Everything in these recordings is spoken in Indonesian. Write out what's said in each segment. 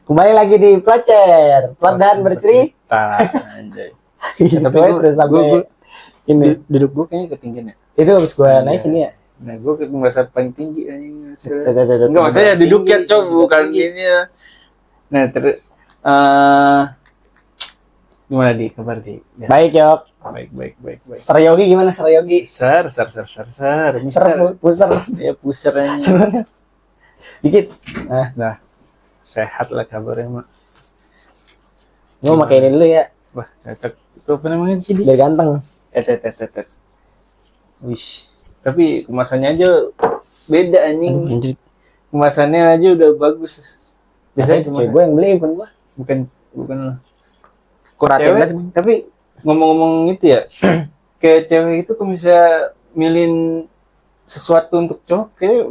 Kembali lagi di Pelacer, Plat dan bercerita. Anjay. Gitu, Tapi terus sampai ini. duduk gue kayaknya ketinggian ya. Itu habis gue naikin ya. Nah, gue merasa paling tinggi anjing. Tuh, tuh, tuh, Enggak, maksudnya tuh, duduk ya, tinggi, Cok, duduk bukan tinggi. ini ya. Nah, gimana di kabar di? Biasa. Baik, Yok. Baik. Saryogi gimana Saryogi? Ser. Puser. Ya puser aja. Dikit. Nah, sehat lah kabarnya mah. Gue pakai ini dulu ya, Wah, cocok. Itu apa namanya sih? biar ganteng. Wish. Tapi kemasannya aja beda anjing. Anjir. Kemasannya aja udah bagus. Biasanya cewek gue yang beli, bukan gue. bukan lah. Kok Perhatiin cewek, banget, Bang. tapi ngomong-ngomong itu ya, kayak cewek itu kalau bisa milihin sesuatu untuk cowok, kayak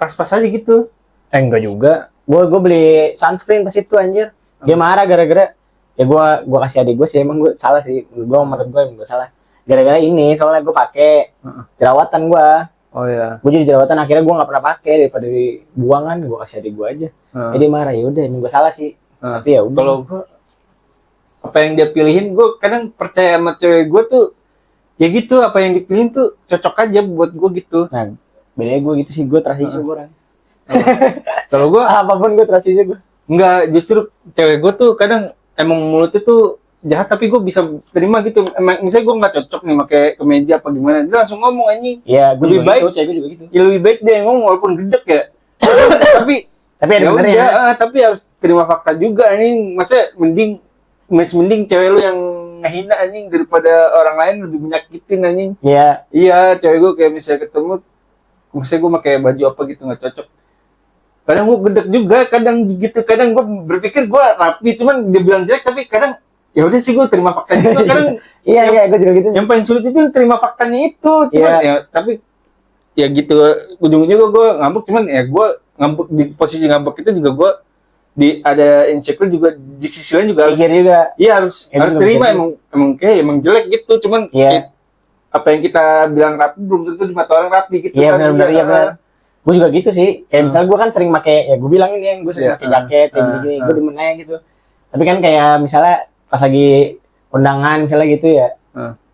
pas-pas aja gitu. Enggak juga. Gue beli sunscreen pas itu anjir. Dia marah gara-gara ya gue kasih adik gue sih, emang gue salah sih. Menurut gue emang gue salah. Gara-gara ini soalnya gue pakai jerawatan gue. Oh ya. Gue jadi jerawatan, akhirnya gue nggak pernah pakai, daripada dibuangan gue kasih adik gue aja. Jadi marah, ya udah emang gue salah sih. Tapi ya udah. Kalau gue apa yang dia pilihin, gue kadang percaya sama cewek gue tuh ya gitu, apa yang dipilihin tuh cocok aja buat gue gitu. Nah, bedanya gue gitu sih, gue transisi gue orang. Kalau gue Apapun gue transisi gue. enggak, justru cewek gue tuh kadang emang mulutnya tuh jahat, tapi gue bisa terima gitu. Emang misalnya gue nggak cocok nih pakai kemeja apa gimana, dia langsung ngomong anjing. Iya, gue Lebih juga baik. gitu, cewek gue juga gitu. Ya lebih baik dia yang ngomong walaupun gedek ya. tapi Tapi ada benernya. udah, tapi harus terima fakta juga anjing. Masa mending cewek lu yang ngehina anjing daripada orang lain lebih menyakitin anjing. Iya. Iya, cewek gue kayak misalnya ketemu, misalnya gue pakai baju apa gitu nggak cocok. Kadang gue gedek juga, kadang gitu, kadang gue berpikir gue rapi, cuman dia bilang jelek, tapi kadang ya udah sih gue terima faktanya juga. Kadang Iya, gue juga gitu sih. yang paling sulit itu terima faktanya itu, cuman Iya. ya tapi ya gitu, ujung-ujungnya gue ngambek, cuman ya gue ngambek di posisi ngambek itu juga gue ada insecure juga di sisi lain juga harus. Pikir juga. Iya harus Ya, terima, juga emang jelek gitu, cuman Iya. apa yang kita bilang rapi belum tentu di mata orang rapi gitu. Iya, kan. benar-benar, iya benar. Gue juga gitu sih. Kayak misalnya gue kan sering pakai, ya gue bilang ini yang gue sering Iya. pakai jaket kayak gini-gini, gue demen aja gitu. Tapi kan kayak misalnya pas lagi undangan misalnya gitu ya,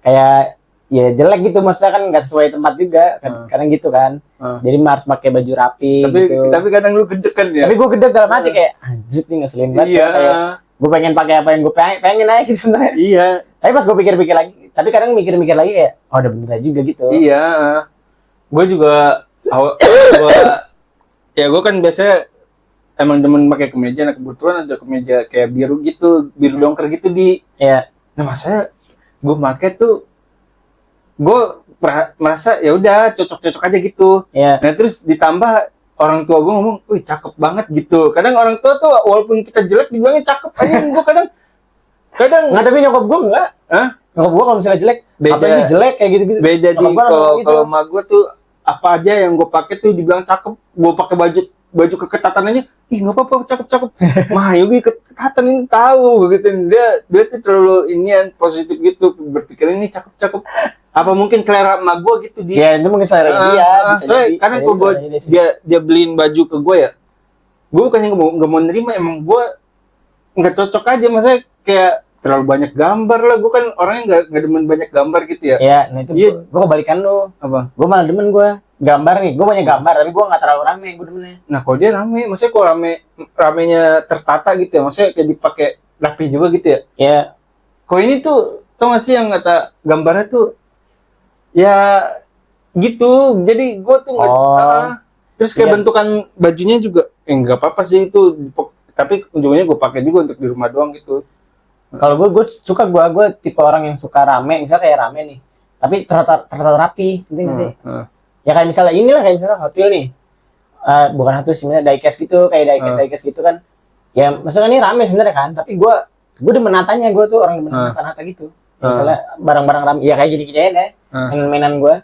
kayak ya jelek gitu, maksudnya kan nggak sesuai tempat juga, kadang gitu kan. Jadi harus pakai baju rapi gitu. Tapi kadang lu gede kan ya. Tapi gue gede dalam hati kayak anjir nih ngeselin banget. Iya. Kayak gue pengen pakai apa yang gue pengen aja gitu sebenarnya. Iya. Tapi pas gue pikir-pikir lagi, tapi kadang mikir-mikir lagi kayak oh udah bener juga gitu. Iya. Gue juga gue kan biasanya emang demen pakai kemeja. Nah kebetulan ada kemeja kayak biru gitu, biru dongker gitu di. Iya. Nah masa gue pakai tuh, gue merasa ya udah cocok aja gitu. Iya. Nah terus ditambah orang tua gue ngomong, wih cakep banget gitu. Kadang orang tua tuh walaupun kita jelek dibilangnya cakep aja. Gue kadang Nggak, tapi nyokap gue enggak. Hah? Nyokap gue kalau misalnya jelek, Beda. apa sih jelek kayak gitu-gitu. Beda di Nyokap gua langsung gitu. kalau emak gue tuh apa aja yang gue pakai tuh dibilang cakep. Gue pakai baju keketatan aja, ih nggak apa-apa, cakep. Mah Yogi keketatan ini tahu gitu. Dia tuh terlalu inian positif gitu, berpikir ini cakep. Apa mungkin selera emak gue gitu dia. Ya itu mungkin selera dia. Bisa jadi. Karena Bisa kalau jadi gue selera dia sih. dia beliin baju ke gue ya, gue bukannya nggak mau nerima, emang gue nggak cocok aja. Maksudnya kayak terlalu banyak gambar lah, gue kan orangnya nggak demen banyak gambar gitu ya. Iya, nah itu Iya. gue kebalikan lu. Apa? Gue malah demen gue gambar nih, gue banyak gambar tapi gue nggak terlalu rame gue demennya. Nah kalau dia rame, maksudnya kalau ramenya tertata gitu ya, maksudnya kayak dipakai rapi juga gitu ya. Iya. Kalau ini tuh, tau gak sih yang kata gambarnya tuh, ya gitu, jadi gue tuh terus kayak bentukan bajunya juga, nggak apa-apa sih itu, tapi ujungnya gue pakai juga untuk di rumah doang gitu. Kalau gue suka gue tipe orang yang suka rame, misalnya kayak rame nih, tapi tertata rapi, penting nggak sih? Ya kayak misalnya inilah, kayak misalnya Hot Wheels nih, bukan Hot Wheels sebenarnya, diecast gitu, kayak diecast gitu kan. Ya maksudnya ini rame sebenarnya kan, tapi gue demen natanya, gue tuh orang demen nata gitu. Ya, misalnya barang-barang rame, ya kayak gini-gini aja deh, mainan gue.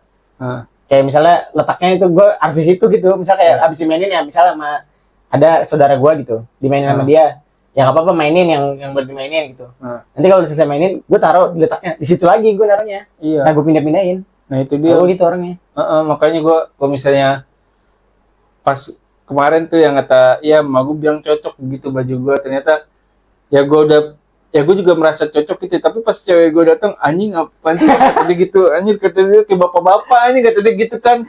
Kayak misalnya letaknya itu gue artis itu gitu, misalnya kayak abis dimainin ya, misalnya sama ada saudara gue gitu, dimainin sama dia. Ya nggak apa-apa, mainin yang buat dimainin gitu. Nanti kalau udah selesai mainin, gue taruh di letaknya di situ lagi gue naruhnya. Iya. Nah gue pindah-pindahin. Nah itu dia. Gue gitu orangnya. Makanya gue kalau misalnya pas kemarin tuh yang kata ya emak gue bilang cocok gitu baju gue, ternyata ya gue udah ya gue juga merasa cocok gitu, tapi pas cewek gue datang anjing apaan sih kata dia gitu, anjir kata dia kayak bapak-bapak anjing kata dia gitu kan.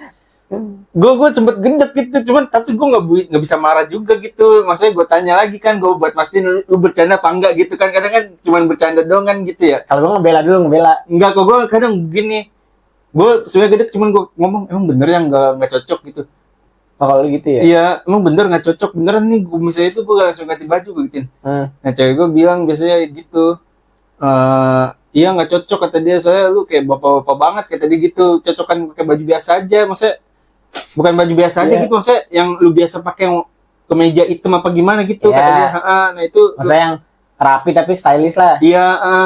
Gue sempet gendek gitu, cuman tapi gue nggak bisa marah juga gitu, maksudnya gue tanya lagi kan, gue buat mastiin lu bercanda apa enggak gitu kan, kadang kan cuman bercanda doang kan gitu ya. Kalau gue ngebela dulu, ngebela. Enggak kok, gue kadang begini, gue sebenarnya gede cuman gue ngomong emang bener yang nggak cocok gitu. Oh, kalau lu gitu ya? Iya emang bener nggak cocok, beneran nih gue misalnya itu gue langsung ganti baju gue gituin. Nah cewek gue bilang biasanya gitu, iya nggak cocok kata dia, soalnya lu kayak bapak-bapak banget kata dia gitu, cocokan pakai baju biasa aja, maksudnya bukan baju biasa aja gitu, maksudnya yang lu biasa pakai yang kemeja hitam apa gimana gitu kata dia. Nah itu maksudnya yang rapi tapi stylish lah. iya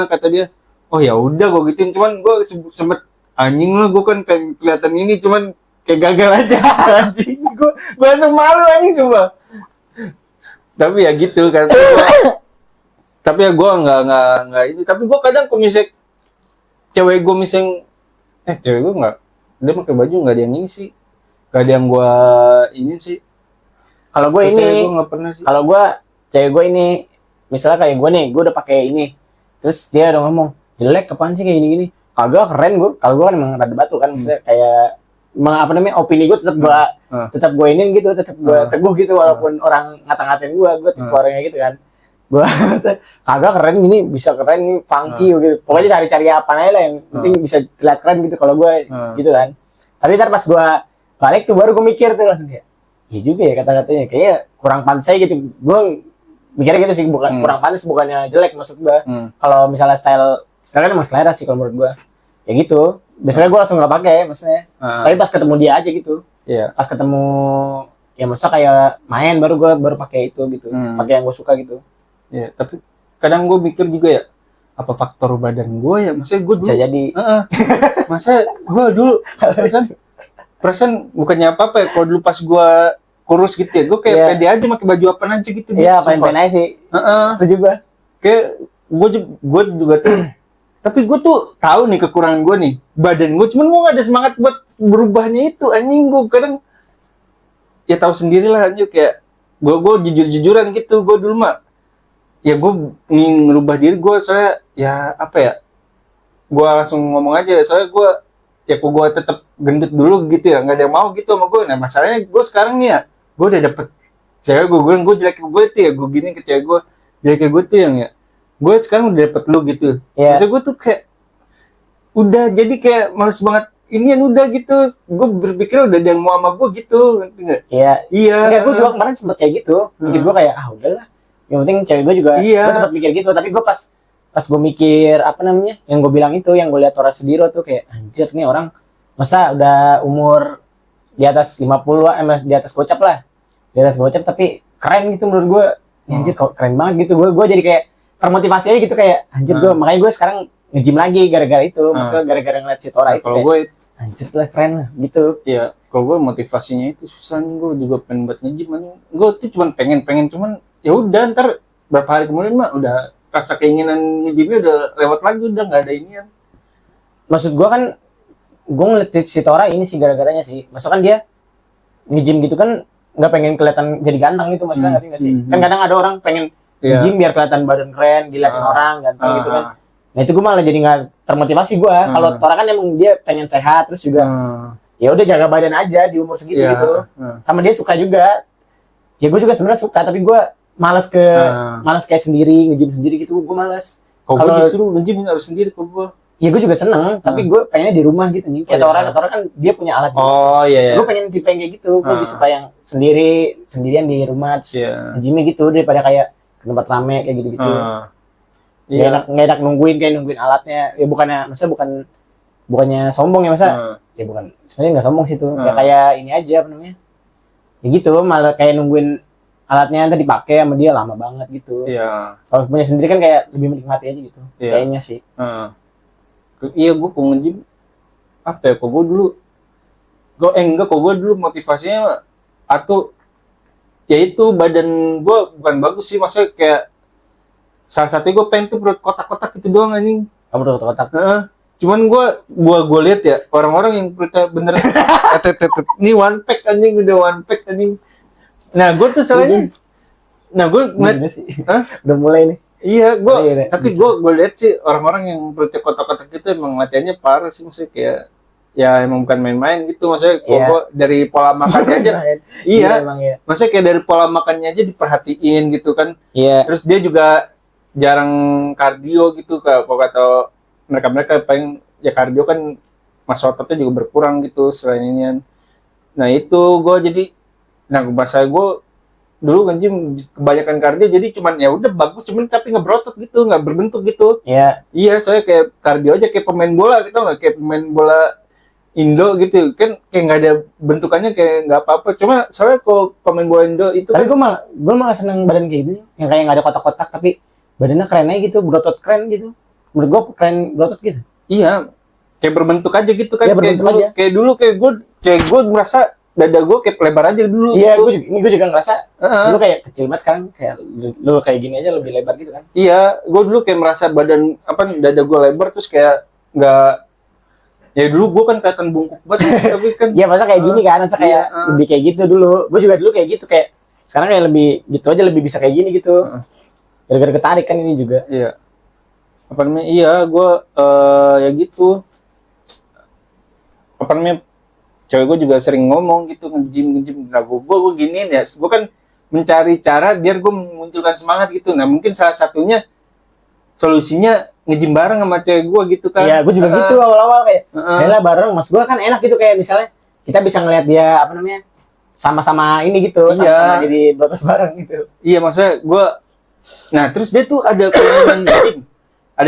kata dia. Oh ya udah gue gituin, cuman gue sempet anjing lu, gue kan kayak kelihatan ini cuman kayak gagal aja anjing, gue langsung malu anjing semua. Tapi ya gitu kan. Tapi ya gue nggak ini, tapi gue kadang kalau misalnya cewek gue misalnya cewek gue nggak, dia pakai baju nggak ada yang ini sih, nggak ada yang gue ini sih. Kalau gue ini, gue nggak pernah sih. kalau gue cewek gue ini, misalnya kayak gue nih, gue udah pakai ini, terus dia udah ngomong jelek, apaan sih kayak gini-gini, kagak keren gue. Kalau gue kan emang rada batu kan, maksudnya kayak apa namanya, opini gue tetap gue ini gitu, tetap gue teguh gitu, walaupun orang ngata-ngatain gue tipe orangnya gitu kan. Gue kagak keren ini, bisa keren ini, funky gitu. Pokoknya cari-cari apa aja lah yang penting bisa terlihat keren gitu kalau gue gitu kan. Tapi ntar pas gue balik tuh baru gue mikir tuh langsung kayak, iya juga ya kata-katanya, kayaknya kurang pantas aja gitu. Gue mikirnya gitu sih, bukan kurang pantas, bukannya jelek maksud gue. Kalau misalnya style kan emang selera sih kalau menurut gue. Ya gitu. Biasanya gue langsung nggak pakai, maksudnya. Tapi pas ketemu dia aja gitu. Iya. Pas ketemu, ya maksudnya kayak main baru pakai itu gitu, pakai yang gue suka gitu. Ya, tapi kadang gue mikir juga ya, apa faktor badan gue ya, maksudnya gue dulu Bisa jadi. masa gue dulu perasaan bukannya apa-apa ya, kalau dulu pas gue kurus gitu ya, gue kayak pede aja pakai baju apa aja gitu. Iya, pengen aja sih. Setuju gue. Kayak gue juga tuh, tapi gue tuh tahu nih kekurangan gue nih, badan gue, cuman gue gak ada semangat buat berubahnya itu, anjing. Gue kadang ya tahu sendiri lah anjing, kayak gue jujur-jujuran gitu, gue dulu mah ya gue ingin merubah diri gue, soalnya ya apa ya, gue langsung ngomong aja, soalnya gue ya kok gue tetap gendut dulu gitu ya, nggak ada yang mau gitu sama gue. Nah masalahnya gue sekarang nih ya, gue udah dapet cewek, gue jelek ke gue tuh ya, gue gini ke cewek gue jelek ke gue tuh yang ya, gue sekarang udah dapet lu gitu. Maksudnya gue tuh kayak udah jadi kayak males banget ini yang udah gitu, gue berpikir udah ada yang mau sama gue gitu, ngerti nggak? Iya. Enggak, gue juga kemarin sempet kayak gitu, mikir gue kayak udahlah, yang penting cewek gue juga. Gue sempet mikir gitu, tapi gue pas gue mikir apa namanya, yang gue bilang itu, yang gue lihat Tora Sudiro tuh kayak anjir nih orang masa udah umur di atas 50 di atas gocap lah, di atas gocap tapi keren gitu menurut gue. Anjir kok keren banget gitu, gue jadi kayak termotivasi aja gitu, kayak anjir gue, makanya gue sekarang nge-gym lagi gara-gara itu, maksudnya gara-gara ngeliat si Tora itu. Kalau gue anjir lah keren lah gitu. Iya, kalau gue motivasinya itu susah nih, gue juga pengen buat nge-gym anjing. Gue tuh cuman pengen cuman ya udah, ntar berapa hari kemudian mah udah rasa keinginan nge-gymnya udah lewat lagi, udah nggak ada inian. Maksud gue kan, gue ngeliat si Tora ini sih gara-garanya sih, maksudnya kan dia nge-gym gitu kan nggak pengen kelihatan jadi ganteng gitu, maksudnya nggak sih? Kan kadang ada orang pengen nge-gym biar kelihatan badan keren, dilihatin orang ganteng gitu kan. Nah itu gue malah jadi nggak termotivasi gue. Kalau Tora kan emang dia pengen sehat, terus juga ya udah jaga badan aja di umur segitu gitu. Sama dia suka juga. Ya gue juga sebenarnya suka, tapi gue malas kayak sendiri nge-gym sendiri gitu, gue malas. Kalau gue justru nge-gym harus sendiri kalau gue. Ya gue juga seneng, tapi gue pengennya di rumah gitu nih. Kayak Tora kan dia punya alat. Oh iya. Gue pengen tipe yang kayak gitu. Gue lebih suka yang sendirian di rumah, terus nge-gymnya gitu daripada kayak ke tempat rame kayak gitu-gitu. Nggak enak nungguin alatnya. Ya maksudnya bukannya sombong ya, masa ya bukan, sebenarnya nggak sombong sih tuh. Ya kayak ini aja apa namanya, ya gitu, malah kayak nungguin alatnya nanti dipakai sama dia lama banget gitu. Kalau punya sendiri kan kayak lebih menikmati aja gitu. Kayaknya sih. Iya, gue kok nge-gym apa ya, kok gue dulu motivasinya atau ya itu badan gue bukan bagus sih, maksudnya kayak salah satunya gue pengen tuh perut kotak-kotak itu doang anjing. Perut kotak. Cuman gue lihat ya orang-orang yang perutnya bener ini one pack anjing, udah one pack anjing. Nah, gue tuh soalnya, nah gue ngeliat, Gimana sih? Hah? Udah mulai nih. Iya, gue, Oh, iya, iya, tapi bisa. gue lihat sih orang-orang yang perutnya kotak-kotak gitu emang latihannya parah sih, maksudnya kayak, ya emang bukan main-main gitu, maksudnya kalau Iya. gue dari pola makannya aja, Iya, iya, emang ya. maksudnya kayak dari pola makannya aja diperhatiin gitu kan, Iya. terus dia juga jarang kardio gitu, kalau kata mereka-mereka paling ya kardio kan masa ototnya juga berkurang gitu selain ini. Nah itu gue jadi, nah masa gue dulu nge-gym kebanyakan kardio jadi cuman ya udah bagus cuman tapi nggak berotot gitu, nggak berbentuk gitu. Iya. Iya, soalnya kayak kardio aja kayak pemain bola gitu, nggak kayak pemain bola Indo gitu kan, kayak nggak ada bentukannya, kayak nggak apa-apa. Cuma soalnya kalau pemain bola Indo itu Tapi kan, gue malah seneng badan kayak gini, yang kayak nggak ada kotak-kotak tapi badannya keren aja gitu, berotot keren gitu. Menurut gue keren berotot gitu. iya kayak berbentuk aja gitu kan, Iya, kayak berbentuk dulu aja. kayak gue merasa dada gue kayak lebar aja dulu Iya, gitu. gue juga ngerasa Heeh. lu kayak kecil banget, sekarang kayak lu kayak gini aja lebih lebar gitu kan. Iya, gue dulu kayak merasa badan apa dada gue lebar terus kayak nggak, ya dulu gue kan kelihatan bungkuk banget tapi kan Iya, masa kayak gini kan, masa kayak iya, lebih kayak gitu dulu. Gue juga dulu kayak gitu, kayak sekarang kayak lebih gitu aja, lebih bisa kayak gini gitu. Heeh. Gara-gara ketarik kan ini juga. iya apa namanya, iya gue ya gitu apa namanya, cewek gue juga sering ngomong gitu nge-gym. Nah gue giniin ya, gue kan mencari cara biar gue memunculkan semangat gitu. Nah mungkin salah satunya solusinya nge-gym bareng sama cewek gue gitu kan. Iya, gue juga gitu awal-awal kayak, Heeh. lah bareng mas gue kan enak gitu, kayak misalnya kita bisa ngeliat dia apa namanya sama-sama ini gitu, Iya. sama-sama jadi broadcast bareng gitu. Iya maksudnya gue, nah terus dia tuh ada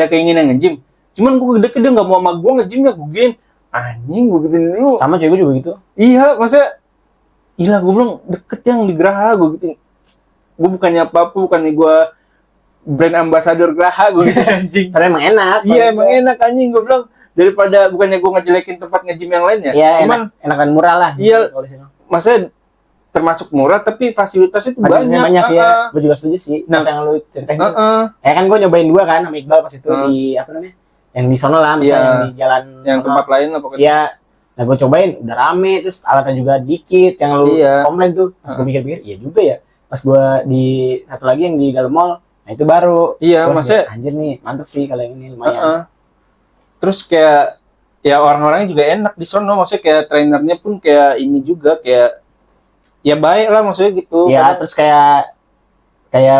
keinginan nge-gym, cuman gue gede dia nggak mau sama gue nge-gym, ya gue gini anjing gue gituin lu. Sama cewek gue juga gitu. Iya maksudnya, gila gue bilang deket yang di Graha gue gitu, gue bukannya apa-apa, bukannya gue brand ambassador Graha gue gitu anjing. Karena emang enak. Iya emang enak anjing, gue bilang daripada bukannya gue ngejelekin tempat nge-gym yang lainnya, Iya, cuman enak dan murah lah. Iya. Kalau di sini. maksudnya termasuk murah tapi fasilitasnya tuh Fasilitasnya banyak. banyak ya. Gue juga setuju sih. Nah, Pas yang lu ceritain tuh. Heeh. Ya kan gue nyobain dua kan sama Iqbal pas itu di apa namanya? Yang di sono lah, misalnya Iya. yang di jalan Yang sono. tempat lain lah pokoknya. Iya. Nah gue cobain udah rame, terus alatnya juga dikit yang lu Iya. komplain tuh. Pas gue pikir-pikir, iya juga ya. Pas gue di satu lagi yang di dalam mall, nah itu baru. Iya, Gua maksudnya kayak, anjir nih, mantep sih kalau yang ini lumayan. Heeh. Terus kayak ya orang-orangnya juga enak di sono, maksudnya kayak trainernya pun kayak ini juga kayak ya baik lah maksudnya gitu. Iya, Karena- terus kayak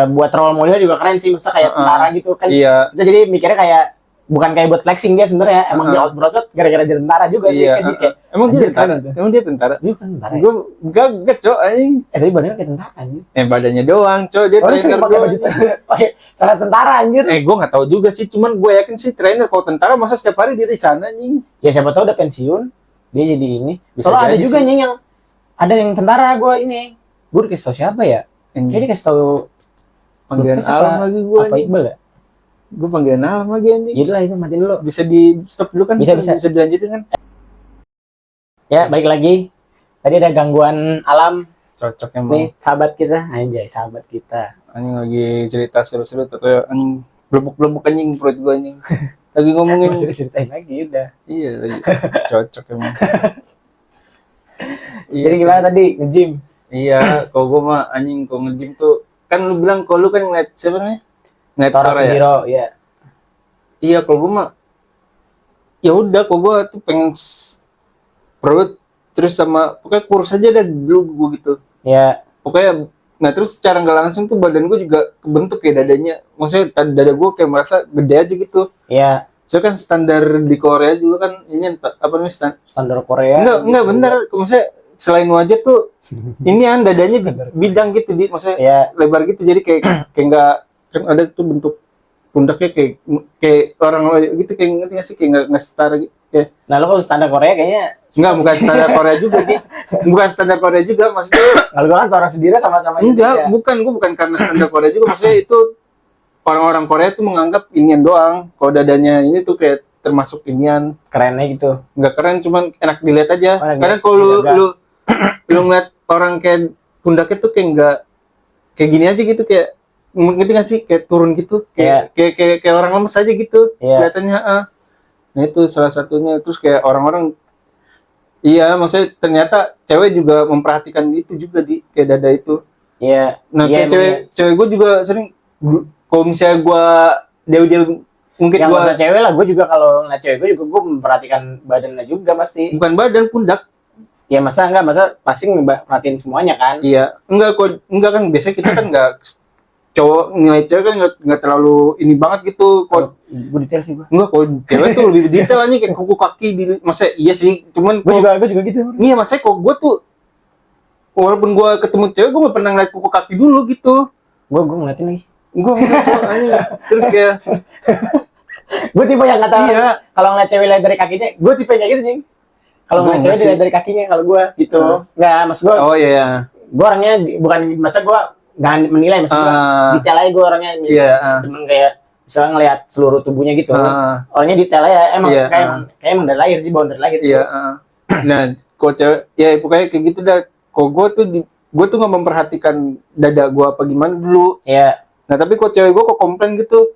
buat role model juga keren sih, maksudnya kayak tentara gitu kan. Iya. Kita jadi mikirnya kayak bukan kayak buat flexing dia sebenarnya, emang dia berotot gara-gara dia tentara juga sih. Iya. Kan jadi kayak, Emang dia anjir, tentara? keren gitu. Emang dia tentara? Dia kan tentara. Ya? Gue enggak cok anjing. Tapi badannya kayak tentara anjir. Badannya doang cok, dia Soalnya sering trainer pakai doang. baju pakai celana tentara anjir. Gue nggak tahu juga sih, cuman gue yakin sih trainer kalau tentara masa setiap hari dia di sana anjing. Ya siapa tahu udah pensiun, dia jadi ini. Bisa Soalnya ada jadi juga sih. nying yang ada yang tentara gue ini. Gue dikasih tau siapa ya? Kayaknya dikasih tau Panggilan Lupis alam lagi gue apa anjing. Iqbal ya? Gue panggilan alam lagi anjing. Yaudah lah itu matiin dulu. Bisa di stop dulu kan? Bisa. Bisa dilanjutin kan? Ya balik lagi. Tadi ada gangguan alam Cocok emang. nih sahabat kita, anjay sahabat kita. Anjing lagi cerita seru-seru tuh kayak anjing blebuk-blebuk anjing perut gue anjing. Lagi ngomongin. Masih diceritain lagi udah. Iya lagi. Cocok emang. Jadi gimana tadi nge-gym? Iya, kalau gue mah anjing kalau nge-gym tuh kan lu bilang kalau lu kan ngeliat siapa namanya? Ngeliat Tora Tora ya. Sudiro, ya. Iya, kalau gue mah ya udah, kalau gue tuh pengen perut terus sama pokoknya kurus aja dah dulu gue gitu. Ya, Pokoknya nah terus secara nggak langsung tuh badan gue juga kebentuk kayak dadanya. Maksudnya dada gue kayak merasa gede aja gitu. ya Soalnya kan standar di Korea juga kan ini apa namanya standar Korea. enggak bener. Maksudnya selain wajah tuh ini kan dadanya bidang gitu maksudnya Ya, lebar gitu, jadi kayak nggak kan ada tuh bentuk pundaknya kayak orang gitu, kayak ngerti nggak sih, kayak nggak setara gitu ya. nah lo kalau standar Korea kayaknya Enggak, bukan standar Korea juga sih, bukan standar Korea juga maksudnya. kalau gue kan Tora Sudiro sama-sama Enggak, Indonesia. gue bukan karena standar Korea juga, maksudnya itu orang-orang Korea tuh menganggap inian doang, kalau dadanya ini tuh kayak termasuk inian, Kerennya gitu. nggak keren, cuman enak dilihat aja. Oh, enak Karena dilihat, kalau dijaga. lu ngeliat orang kayak pundaknya tuh kayak nggak kayak gini aja gitu, kayak ngerti nggak sih, kayak turun gitu, kayak orang lemes aja gitu kelihatannya. Nah itu salah satunya. Terus kayak orang-orang, iya maksudnya ternyata cewek juga memperhatikan itu juga di kayak dada itu. Iya. Nah Iya, kayak cewek gue juga sering kalau misalnya gue dia mungkin yang gue masa cewek lah, gue juga kalau ngeliat cewek gue juga gue memperhatikan badannya juga pasti. bukan badan pundak. Ya masa pasti merhatiin semuanya kan. Iya, enggak kan biasanya kita kan enggak cowok nilai cewek kan enggak terlalu ini banget gitu. Kok Gue detail sih gue. enggak kok cewek tuh lebih detail aja kayak kuku kaki di masa iya sih, cuman Gue juga gitu. iya masa kok gue tuh walaupun gue ketemu cewek gue gak pernah ngeliat kuku kaki dulu gitu. Gue ngeliatin lagi. Gue ngeliat cowok aja terus kayak Gue tipe yang kata iya. kalau ngeliat cewek lihat dari kakinya, gue tipe yang gitu nih. Kalau Gua ngeliat cewek enggak dilihat dari kakinya, kalau gue gitu. Nggak, maksud gue, Oh iya. gue orangnya bukan masa gue nggak menilai, maksud gue detail aja gue orangnya. Iya. Cuman kayak misalnya ngelihat seluruh tubuhnya gitu. Orangnya detail aja, emang Iya, kayak emang dari lahir sih, bawaan dari lahir. Iya. Nah, kok cewek ya pokoknya kayak gitu dah. Kok gue tuh nggak memperhatikan dada gue apa gimana dulu. Iya. Nah tapi kok cewek gue kok komplain gitu,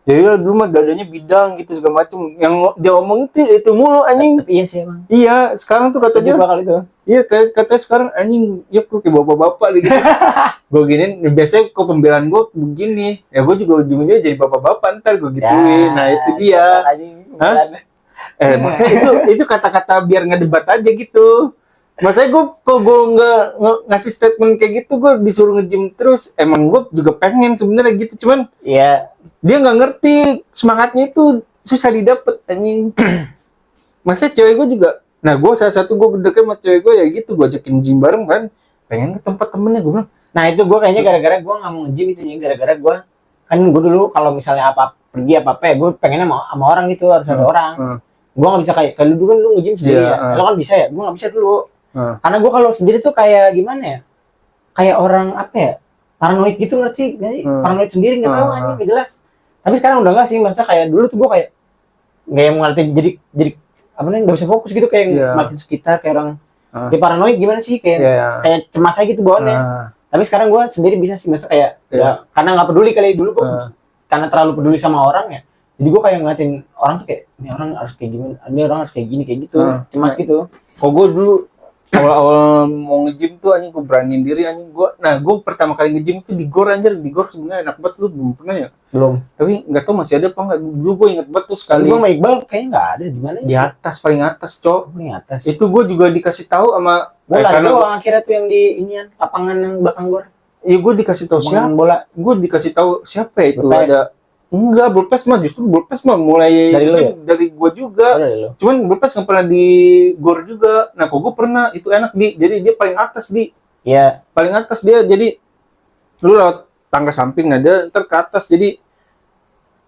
ya dulu mah dadanya bidang gitu segala macem. Yang dia omong itu mulu anjing. Tapi iya sih emang. Iya sekarang tuh Setuju katanya. bakal itu. Iya katanya sekarang anjing ya kayak bapak-bapak gitu. Gue giniin biasanya kok pembelaan gue begini. Ya gue juga ujung-ujungnya jadi bapak-bapak ntar gue gituin. Nah itu dia. Hah? Maksudnya itu kata-kata biar ngedebat aja gitu. Maksudnya kok gue nggak ngasih statement kayak gitu, gue disuruh nge-gym terus. Emang gue juga pengen sebenarnya gitu, cuman Iya. dia nggak ngerti semangatnya itu susah didapet anjing. Maksudnya cewek gue juga, nah gue salah satu gue deket sama cewek gue ya gitu, gue ajakin gym bareng kan, pengen ke tempat temennya gue bilang. Nah itu gue kayaknya gara-gara gue nggak mau nge-gym itu nih, gara-gara gue kan gue dulu kalau misalnya pergi apa ya gue pengennya sama orang gitu, harus ada orang. Gue nggak bisa kayak lu dulu kan lu nge-gym sendiri ya, lo kan bisa ya, gue nggak bisa dulu. Karena gue kalau sendiri tuh kayak gimana ya, kayak orang apa ya, paranoid gitu, ngerti nggak sih? Paranoid sendiri nggak tahu anjing, nggak jelas. Tapi sekarang udah nggak sih, maksudnya kayak dulu tuh gue kayak nggak yang mengerti, jadi apa nih, nggak bisa fokus gitu, kayak ngeliatin sekitar kayak orang kayak paranoid gimana sih, kayak cemas aja gitu bawaannya. Tapi sekarang gue sendiri bisa sih, maksudnya kayak ya, karena nggak peduli kali dulu gue karena terlalu peduli sama orang ya, jadi gue kayak ngeliatin orang tuh kayak ini orang harus kayak gimana, ini orang harus kayak gini kayak gitu, cemas gitu. Kok gue dulu awal-awal mau nge-gym tuh anjing gue beraniin diri anjing gue pertama kali nge-gym tuh di GOR anjir. Di GOR sebenarnya enak banget, lu belum pernah ya? Belum. Tapi nggak tahu masih ada apa nggak. Dulu gue inget banget tuh sekali. Gue sama Iqbal kayaknya nggak ada, di mana sih? Di atas, paling atas cok. Paling atas. Itu gue juga dikasih tahu sama karena akhirnya tuh yang di inian lapangan yang belakang GOR. Iya gue dikasih tahu siapa bola. Gue dikasih tahu siapa ya itu Bulpes. Ada enggak Bulpes mah, justru Bulpes mah mulai dari gue juga. Cuman Bulpes nggak pernah di GOR juga. Nah kok gue pernah, itu enak jadi dia paling atas Iya. Paling atas dia, jadi lu lewat tangga samping, nah dia ntar ke atas. Jadi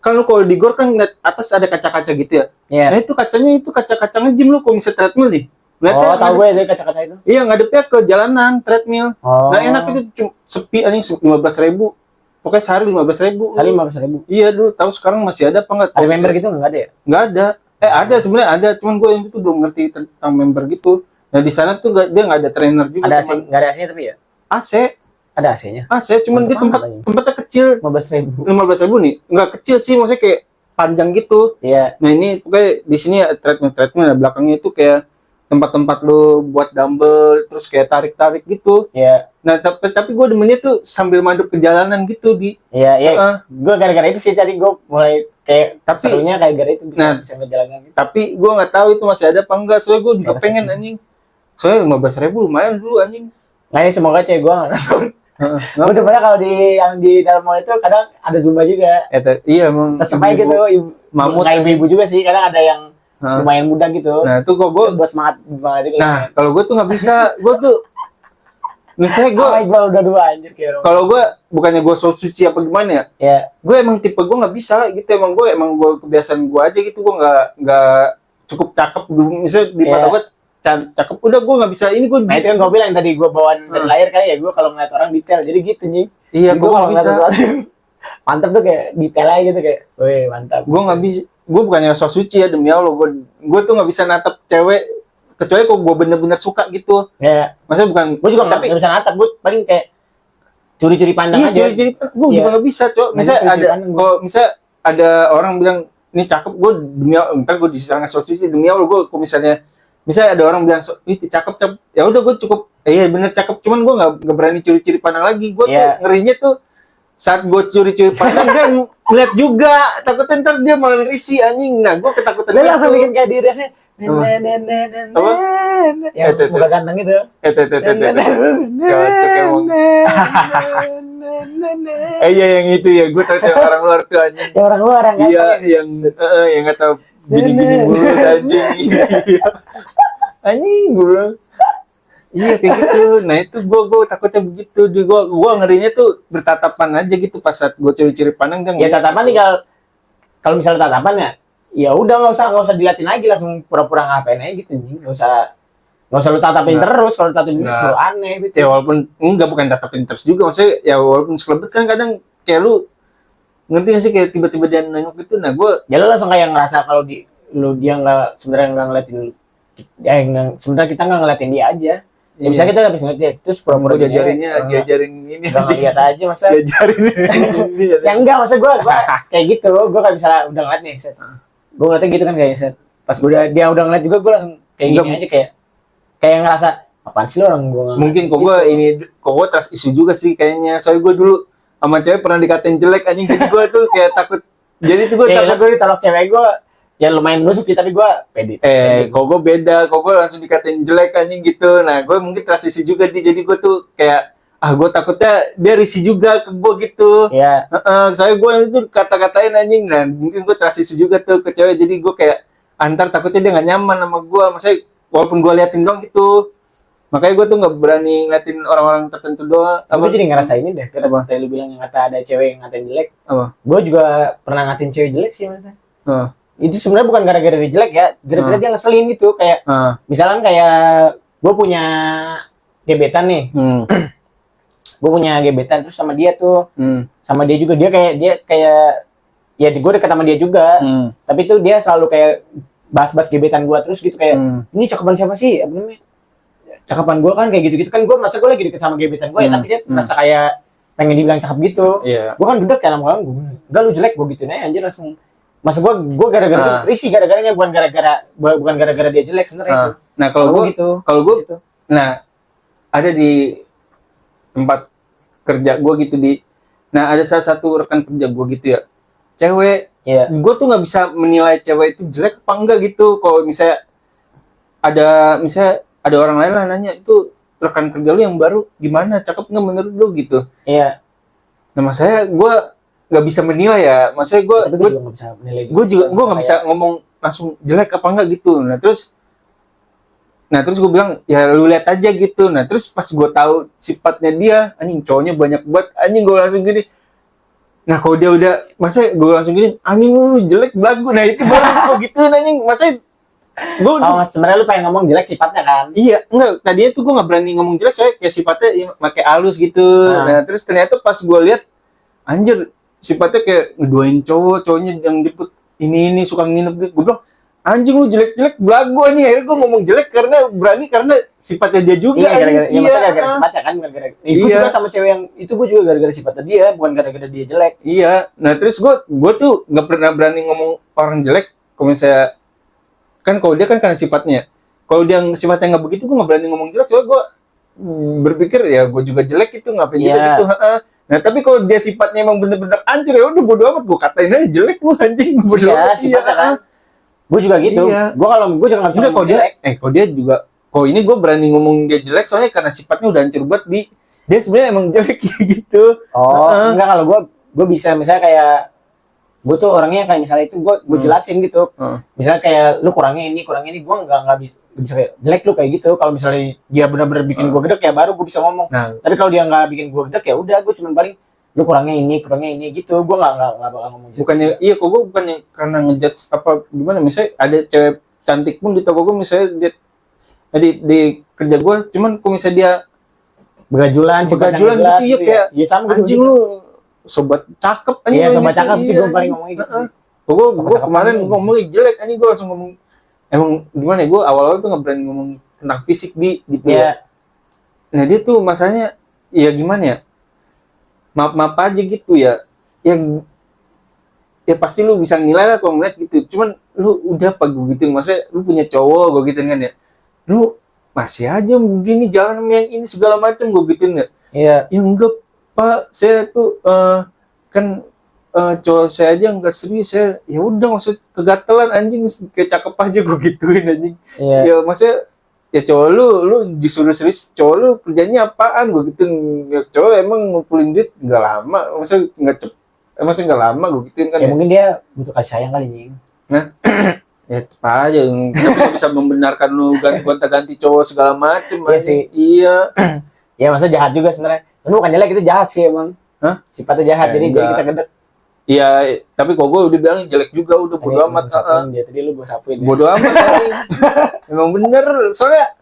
kan lu kalau di GOR kan atas ada kaca-kaca gitu ya. Iya. Nah itu kaca-kaca nge-gym lu kalau misalnya treadmill nih. Tahu gue itu kaca-kaca itu. Iya ngadepnya ke jalanan treadmill. Nah enak itu cuma sepi anjing, 15.000. Pokoknya sehari 15.000. Sehari 15.000. Iya dulu, tahu sekarang masih ada apa enggak? Ada member gitu nggak ada ya? Nggak ada. Ada sebenarnya ada, cuman gue yang itu belum ngerti tentang member gitu. Nah di sana tuh dia nggak ada trainer juga. Ada AC, nggak ada AC-nya tapi ya? AC. Ada AC-nya. AC, cuman dia tempatnya kecil. 15.000. 15.000 nih, nggak kecil sih, maksudnya kayak panjang gitu. Iya. Nah ini pokoknya di sini ya treadmill, belakangnya itu kayak tempat-tempat lu buat dumbbell, terus kayak tarik-tarik gitu. Iya. Nah tapi gue demennya tuh sambil manduk ke jalanan gitu Iya. Gue gara-gara itu sih tadi gue mulai kayak serunya kayak gara itu bisa ngejalanan gitu. Tapi gue nggak tahu itu masih ada apa enggak, soalnya gue juga pengen anjing. Soalnya 15.000 lumayan dulu anjing. Nah ini semoga cewek gue nggak nonton. Gue demennya kalau yang di dalam mall itu kadang ada Zumba juga. Iya emang. Terus gitu, mamut kayak ibu juga sih, kadang ada yang lumayan muda gitu. Nah itu kok gue buat semangat juga. Nah kalau gue tuh nggak bisa, gue tuh misalnya gue Iqbal udah 2 anjir kayak. Kalau gue bukannya gue so suci apa gimana ya? Iya. Gue emang tipe gue nggak bisa gitu, emang gue kebiasaan gue aja gitu, gue nggak cukup cakep misalnya di mata gue cakep udah gue nggak bisa ini gue. Nah itu kan gue bilang tadi gue bawaan dari lahir kali ya, gue kalau ngeliat orang detail jadi gitu nih. Iya gue nggak bisa. Mantap tuh kayak detail aja gitu kayak, wih mantap. Gue nggak bisa, gue bukannya so suci ya, demi Allah gue tuh nggak bisa natap cewek kecuali kok gue bener-bener suka gitu. Ya. Maksudnya bukan. Gue juga nggak bisa natap, gue paling kayak curi-curi pandang aja. Iya curi-curi, gue juga nggak bisa cok. Misalnya ada orang bilang ini cakep, gue demi Allah, ntar gue disangka so suci, demi Allah gue kalau misalnya misalnya ada orang bilang itu cakep cakep, ya udah gue cukup iya bener cakep, cuman gue nggak berani curi-curi pandang lagi. Gue tuh ngerinya tuh saat gue curi-curi pandang dia ngeliat juga, takutnya ntar dia malah risih anjing. Nah gue ketakutan Lu langsung bikin kayak diri sih. Apa? Ya bukan ganteng itu. Cocok emang. Iya yang itu ya, gue tahu yang orang luar tuh anjing. Ya orang luar yang Iya yang nggak tahu gini-gini mulu anjing. Anjing gue. Iya kayak gitu. Nah itu gue takutnya begitu. Gue ngerinya tuh bertatapan aja gitu pas saat gue curi-curi pandang kan. Ya tatapan nih kalau misalnya tatapan ya udah nggak usah diliatin lagi, langsung pura-pura ngapain aja gitu nih. Nggak usah lu tatapin terus, kalau tatapin terus baru aneh gitu. Ya walaupun bukan tatapin terus juga, maksudnya ya walaupun sekelebet kan kadang kayak lu ngerti gak sih kayak tiba-tiba dia nengok gitu. Nah gue ya lu langsung kayak ngerasa kalau dia nggak sebenarnya nggak ngeliatin sebenarnya kita nggak ngeliatin dia aja. Ya bisa kita habis ngeliat dia terus pura-pura diajarin ini nggak ngeliat aja masa diajarin ini. Ya enggak, masa gue kayak gitu, gue kan bisa udah ngeliat nih set, gue ngeliatnya gitu kan kayak set, pas dia udah ngeliat juga gue langsung kayak gini aja kayak ngerasa apaan sih lo orang gue mungkin kok gue trust isu juga sih kayaknya, soalnya gue dulu sama cewek pernah dikatain jelek anjing, jadi gue tuh kayak takut, jadi tuh gue takut gue ditolak cewek gue ya lumayan nusuk sih, tapi gue pede. Kok gue beda, kok gue langsung dikatain jelek anjing gitu. Nah gue mungkin transisi juga jadi gue tuh kayak gue takutnya dia risih juga ke gue gitu. Iya. Soalnya gue itu kata-katain anjing. Nah mungkin gue transisi juga tuh ke cewek, jadi gue kayak antar takutnya dia nggak nyaman sama gue, maksudnya walaupun gue liatin doang gitu. Makanya gue tuh nggak berani ngeliatin orang-orang tertentu doang. Gue jadi ngerasa ini deh, karena lu bilang yang kata ada cewek yang ngatain jelek. Apa? Gue juga pernah ngatain cewek jelek sih maksudnya. Itu sebenarnya bukan gara-gara dia jelek ya, gara-gara dia ngeselin gitu, kayak misalkan kayak gue punya gebetan nih, gue punya gebetan terus sama dia tuh, sama dia juga dia kayak ya gue deket sama dia juga, tapi tuh dia selalu kayak bahas-bahas gebetan gue terus gitu kayak ini cakapan siapa sih, apa namanya, cakapan gue kan kayak gitu-gitu kan, gue masa gue lagi deket sama gebetan gue ya, tapi dia merasa kayak pengen dibilang cakep gitu, gue kan duduk dalam kolam gue, enggak lu jelek, gue gituin aja anjir langsung. Masa gue gara-gara risih, gara-garanya bukan gara-gara dia jelek sebenarnya itu. Nah kalau gue nah ada di tempat kerja gue gitu nah ada salah satu rekan kerja gue gitu ya, cewek, gue tuh nggak bisa menilai cewek itu jelek apa enggak gitu. Kalau misalnya ada orang lain lah nanya, itu rekan kerja lu yang baru gimana, cakep nggak menurut lu gitu. Iya. Nah maksudnya gue nggak bisa menilai ya, maksudnya gue juga nggak bisa ngomong langsung jelek apa enggak gitu. Nah terus gue bilang ya lu lihat aja gitu. Nah terus pas gue tahu sifatnya dia, anjing cowoknya banyak banget anjing, gue langsung gini. Nah kalau dia udah, masa gue langsung gini, anjing lu jelek belagu. Nah itu baru gue gitu anjing, masa gue sebenarnya lu pengen ngomong jelek sifatnya kan? Iya, enggak, tadinya tuh gue nggak berani ngomong jelek soalnya kayak sifatnya pakai halus gitu. Nah terus ternyata pas gue lihat, anjir sifatnya kayak ngeduain cowoknya yang jemput ini suka nginep gitu. Gue bilang anjing lu jelek belagu anjing. Akhirnya gue ngomong jelek karena sifatnya dia juga. Gara-gara sifatnya kan, bukan gara-gara. Gue juga sama cewek yang itu, gue juga gara-gara sifatnya dia, bukan gara-gara dia jelek. Iya. Nah terus gue tuh nggak pernah berani ngomong orang jelek. Kalau misalnya kan kalau dia kan karena sifatnya. Kalau dia sifatnya nggak begitu, gue nggak berani ngomong jelek. Soalnya gue berpikir ya gue juga jelek itu, ngapain juga gitu. Nah tapi kalau dia sifatnya emang bener-bener hancur, ya udah bodo amat, gue katain aja jelek lu anjing. Sifatnya kan. Gue juga gitu. Gue juga nggak bisa ngomong jelek. Kalau dia juga, kalau ini gue berani ngomong dia jelek soalnya karena sifatnya udah hancur banget dia sebenarnya emang jelek gitu. Enggak, kalau gue bisa misalnya kayak gue tuh orangnya kayak misalnya itu gue jelasin gitu. Misalnya kayak lu kurangnya ini, gue nggak bisa kayak jelek lu kayak gitu. Kalau misalnya dia benar-benar bikin gue gedek ya baru gue bisa ngomong. Tapi kalau dia nggak bikin gue gedek ya udah, gue cuma paling lu kurangnya ini gitu. Gue nggak bakal ngomong. Bukannya iya, kok gue bukannya karena ngejudge apa gimana. Misalnya ada cewek cantik pun di toko gue, misalnya dia di kerja gue, cuman kok misalnya dia begajulan gitu, iya kayak sama anjing lu sobat cakep anjing. Iya, sobat cakep sih gue paling ngomongin gitu sih. Gue kemarin ngomongin jelek anjing, gue langsung ngomong emang gimana ya, gue awal-awal tuh nggak berani ngomong tentang fisik gitu ya. Nah dia tuh masalahnya ya gimana ya, maaf aja gitu ya pasti lu bisa nilai lah kalau ngeliat gitu, cuman lu udah apa gue gitu, maksudnya lu punya cowok gue gitu kan ya, lu masih aja begini jalan sama yang ini segala macam gue gituin ya. Iya. Ya enggak Pak, saya tuh kan cowok saya aja nggak serius, saya ya udah maksud kegatelan anjing kayak cakep aja gue gituin anjing. Iya. Ya maksudnya ya cowok lu disuruh serius, cowok lu kerjanya apaan gue gituin. Ya, cowok emang ngumpulin duit nggak lama, maksudnya nggak lama gue gituin kan. Ya mungkin dia butuh kasih sayang kali nying. Nah, ya apa aja, kita nggak bisa membenarkan lu ganti cowok segala macem. Iya sih. Iya. Ya masa jahat juga sebenarnya. Sebenarnya bukan jelek, itu jahat sih emang. Hah? Sifatnya jahat, jadi enggak. kita gedek. Iya, tapi kok gue udah bilang jelek juga, udah bodo amat. Dia tadi lu gue sapuin. Bodo amat. Memang bener, soalnya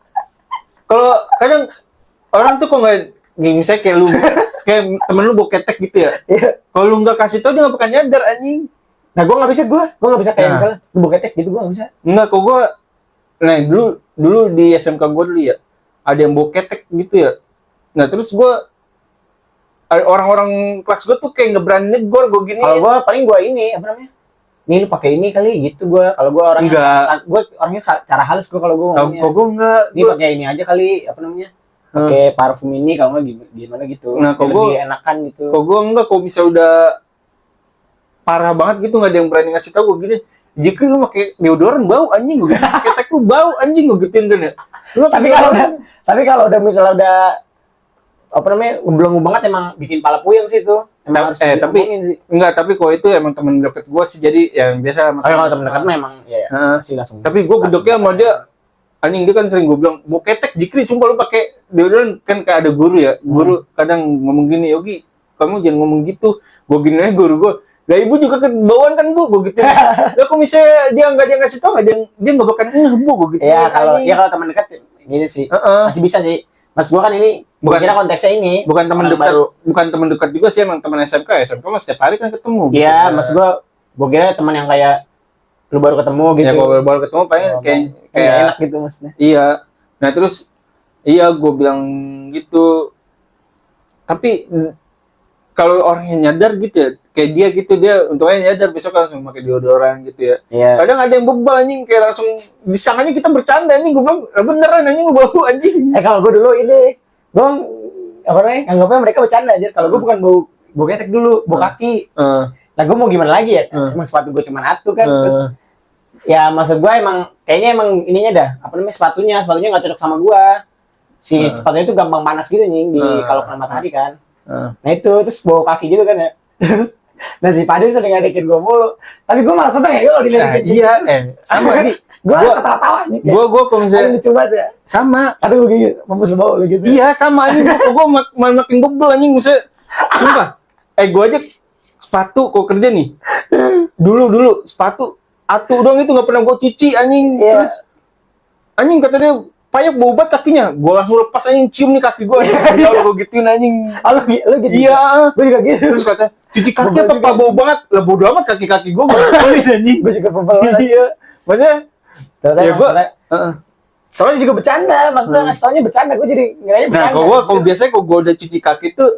kalau kadang orang tuh kok nggak, misalnya kayak lu, kayak temen lu bawa ketek gitu ya. Iya. Kalau lu nggak kasih tau dia nggak bakal nyadar anjing. Nah gue nggak bisa kayak Nah. misalnya lu boketek gitu, gue nggak bisa. Enggak, kok gue, nah dulu di SMK gue dulu ya, ada yang bawa ketek gitu ya. Nah terus gue, orang-orang kelas gue tuh kayak nggak berani negor gue gini. Kalau gue paling gue ini apa namanya? Nih lu pakai ini kali gitu gue. Kalau gue orangnya Enggak. gue orangnya cara halus gue kalau gue ngomongnya. Kok gue enggak. Ini pakai ini aja kali apa namanya? Pakai parfum ini kalau nggak gimana gitu. Nah, kok lebih enakan gitu. Kok gue enggak, kok misalnya udah parah banget gitu nggak ada yang berani ngasih tau gue gini. Jika lu pakai deodoran bau anjing gue, ketek lu bau anjing gue gituin kan ya. Lu Tapi kalau udah misalnya udah apa namanya belum banget, emang bikin pala puyeng sih itu. Emang harus tapi diomongin sih. enggak, tapi kok itu emang temen deket gue sih, jadi yang biasa. Kalau temen dekat memang ya Heeh. pasti langsung. Tapi gue gedoknya sama dia, anjing dia kan sering gue bilang, mau ketek Jikri sumpah lu pakai deodoran. Kan kayak ada guru ya, guru kadang ngomong gini, Yogi kamu jangan ngomong gitu. Gue gini aja guru gue, lah ibu juga kebawaan kan bu, gue gitu. Lah kok misalnya dia ngasih tau, dia nggak bakal bu, gue gitu. Ya kalau teman dekat gini sih masih bisa sih. Mas gua kan ini Bukan- kira konteksnya ini bukan teman orang dekat, baru. bukan teman dekat juga sih, emang teman SMK mah setiap hari kan ketemu. Iya, gitu. maksud gua kira teman yang kayak lu baru ketemu gitu. Ya kalau baru ketemu paling kayak enak gitu maksudnya. iya. Nah terus iya gue bilang gitu. Tapi kalau orang yang nyadar gitu ya, kayak dia gitu, dia untungnya nyadar besok langsung pakai deodoran gitu ya. Iya. Kadang ada yang bebal anjing, kayak langsung disangkanya kita bercanda anjing. Gue bilang beneran anjing lu bau anjing. Kalau gua dulu ini gua apa namanya anggapnya mereka bercanda aja. Kalau gua bukan bau ketek dulu, bau kaki. Nah gua mau gimana lagi ya? Emang sepatu gua cuma satu kan. Terus ya maksud gua emang kayaknya emang ininya dah apa namanya sepatunya nggak cocok sama gua. Si sepatunya itu gampang panas gitu nih kalau kena matahari kan. Nah itu terus bawa kaki gitu kan ya. Nah si Padil sering ngadekin gue mulu. Tapi gue malah seneng ya kalau dilihatin. Iya, sama nih. Gue ketawa-tawa nih. Gue kalau misalnya lucu banget ya. sama. Aduh gue gini, mampus lu bau lu gitu. Iya sama anjing. Gue makin bebel anjing misalnya. Sumpah. Gue aja sepatu kok kerja nih. Dulu sepatu atu doang itu nggak pernah gue cuci anjing. Iya. Terus anjing kata dia payah bau banget kakinya. Gue langsung lepas anjing, cium nih kaki gue. Kalau gue gituin anjing. Lu gitu. Iya. Gue juga gitu. Terus kata cuci kaki apa bau banget? Lah bodo amat kaki gue gituin anjing. Gue juga pebel. Iya. Maksudnya ya gue soalnya juga bercanda, maksudnya ngasih taunya bercanda, gue jadi ngiranya nah bercanda. kalau biasanya kalau gue udah cuci kaki tuh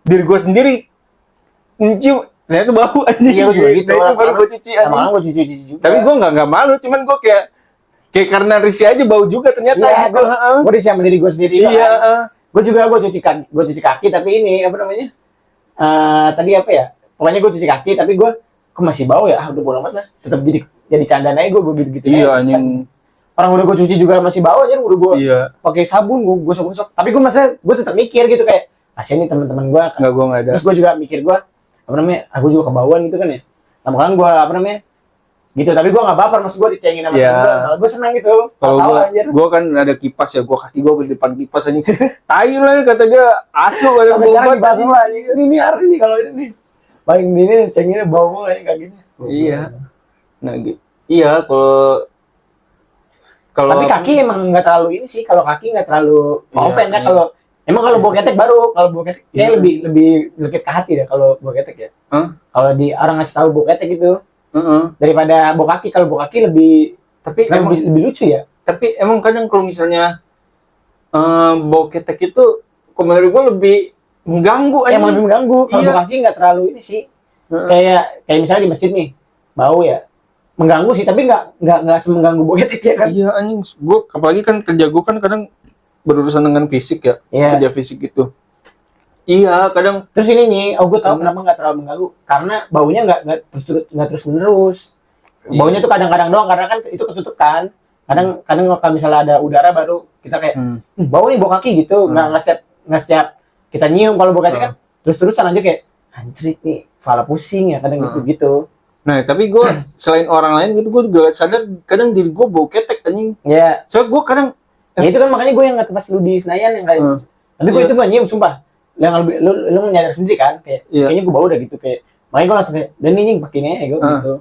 diri gue sendiri mencium ternyata bau anjing. Iya gue juga gitu. Nah, itu baru gue cuci anjing. Malah gue cuci juga. Tapi gue nggak malu, cuman gue kayak karena risih aja bau juga ternyata. Iya, gitu. gue risih sama diri gue sendiri. Iya. Gue juga gue cuci kaki tapi ini apa namanya? Tadi apa ya? Pokoknya gue cuci kaki tapi gue kok masih bau ya? Udah bodo amat lah. Tetap jadi candaan aja gue gitu. Iya anjing. Orang udah gue cuci juga masih bau aja, udah gue pakai sabun gue gosok-gosok. Tapi gue tetap mikir gitu kayak kasian nih teman-teman gue. Enggak, gue nggak ada. Terus gue juga mikir gue apa namanya? Aku juga kebauan gitu kan ya. Nah makanya gue apa namanya? Gitu, tapi gue nggak baper, maksud gue dicengin sama temen gue. Malah gue senang gitu. Kalau gue kan ada kipas ya, gue kaki gue di depan kipas aja. Tai lah kata dia, asu ada sampai sekarang dibahas semua aja. Ini hari ini kalau ini nih paling ini cenginnya bau mulai kakinya. Iya. Nah gitu. Iya kalau tapi kaki emang nggak terlalu ini sih, kalau kaki nggak terlalu offend ya. Kalau emang kalau bau ketek kalau bau ketek kayak lebih dekat ke hati ya kalau bau ketek ya. Kalau di orang ngasih tahu bau ketek gitu daripada bau kaki. Kalau bau kaki lebih lebih lucu ya. Tapi emang kadang kalau misalnya bau ketek itu menurut gue lebih mengganggu aja. Emang lebih mengganggu. Kalau bau kaki nggak terlalu ini sih. Kayak misalnya di masjid nih bau ya. mengganggu sih, tapi nggak semengganggu boketek ya kan. Iya anjing, gue apalagi kan kerja gue kan kadang berurusan dengan fisik ya, Iya. kerja fisik itu. Iya, kadang Terus ini nih, gue tahu kenapa nggak terlalu mengganggu, karena baunya nggak terus menerus. Baunya tuh kadang-kadang doang, karena kan itu ketutup kan. Kadang kalau misalnya ada udara baru kita kayak bau nih, bau kaki gitu. Nggak setiap kita nyium. Kalau bau kaki kan terus-terusan aja kayak anjrit nih, kepala pusing ya kadang gitu. Nah, tapi gue selain orang lain gitu, gue juga sadar kadang diri gue bau ketek anjing. Ya. Soalnya gue kadang Ya itu kan makanya gue yang nggak pas lu di Senayan yang kayak. Tapi gue itu gak nyium, sumpah. Yang lu nyadar sendiri kan, kayak kayaknya gue bau udah gitu kayak. Makanya gue langsung kayak, dan ini pakai ini aja gue gitu.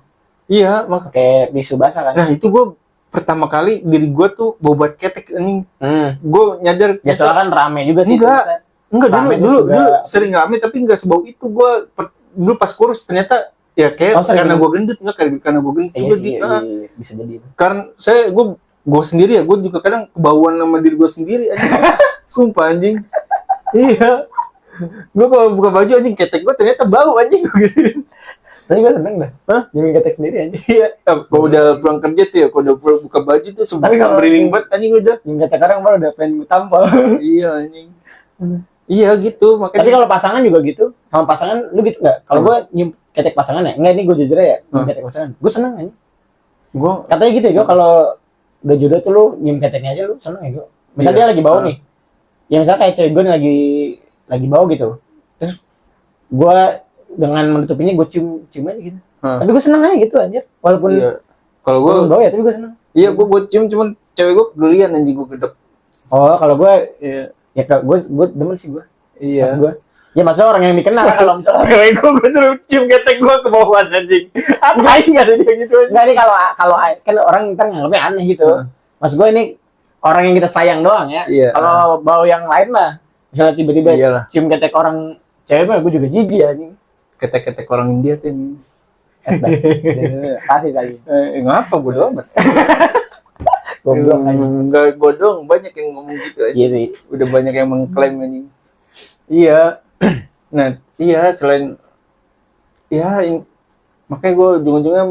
Iya, pakai tisu basah kan. Nah, itu gue pertama kali diri gue tuh bau bat ketek anjing. Gue nyadar. Ya soalnya kan rame juga sih. Enggak dulu sering rame tapi enggak sebau itu. Gue dulu pas kurus ternyata ya kayak karena gue gendut, enggak karena gue gendut juga gitu. Bisa jadi itu. Karena gue sendiri ya, gue juga kadang kebauan sama diri gue sendiri anjing. Sumpah anjing. Iya. Gue kalau buka baju anjing ketek gue ternyata bau anjing gitu. Tapi gue seneng dah. Nyium ketek sendiri anjing. Iya. Kalau udah pulang kerja tuh ya, kalau udah buka baju tuh tapi kalau beriring banget anjing udah. Nyium ketek orang baru udah pengen tampol. Iya anjing. Iya gitu makanya. Tapi kalau pasangan juga gitu, sama pasangan lu gitu nggak? Kalau gue nyium ketek pasangan ya, enggak ini gue jujur ya, nyium ketek pasangan, gue seneng aja. Gue katanya gitu ya, gue kalau udah jodoh tuh lu nyium keteknya aja lu seneng ya gue. Misal dia lagi bau nih, ya misalnya kayak cewek gue lagi bau gitu, terus gue dengan menutupinya gue cium aja gitu. Tapi gue seneng aja gitu aja, walaupun kalau gue bau ya, tapi gue seneng. Iya, gue cium cuman cewek gue kegelian anjing gue gedek. Oh, kalau gue ya gue demen sih gue. Iya. Mas gue. Ya maksudnya orang yang dikenal kalau misalnya cewek gue suruh cium ketek gue ke bawah anjing. Apa enggak ada dia gitu aja. Enggak, ini kalau kan orang ntar nganggapnya aneh gitu. Mas gue ini orang yang kita sayang doang ya. Kalau bau yang lain mah misalnya tiba-tiba cium ketek orang cewek mah gue juga jijik anjing. Ketek-ketek orang India tuh. Kasih tadi. Ngapa bodo amat. Goblok anjing. Enggak bodong, banyak yang ngomong gitu aja. Iya sih. Udah banyak yang mengklaim anjing. Iya. Nah, iya selain makanya gue ujung-ujungnya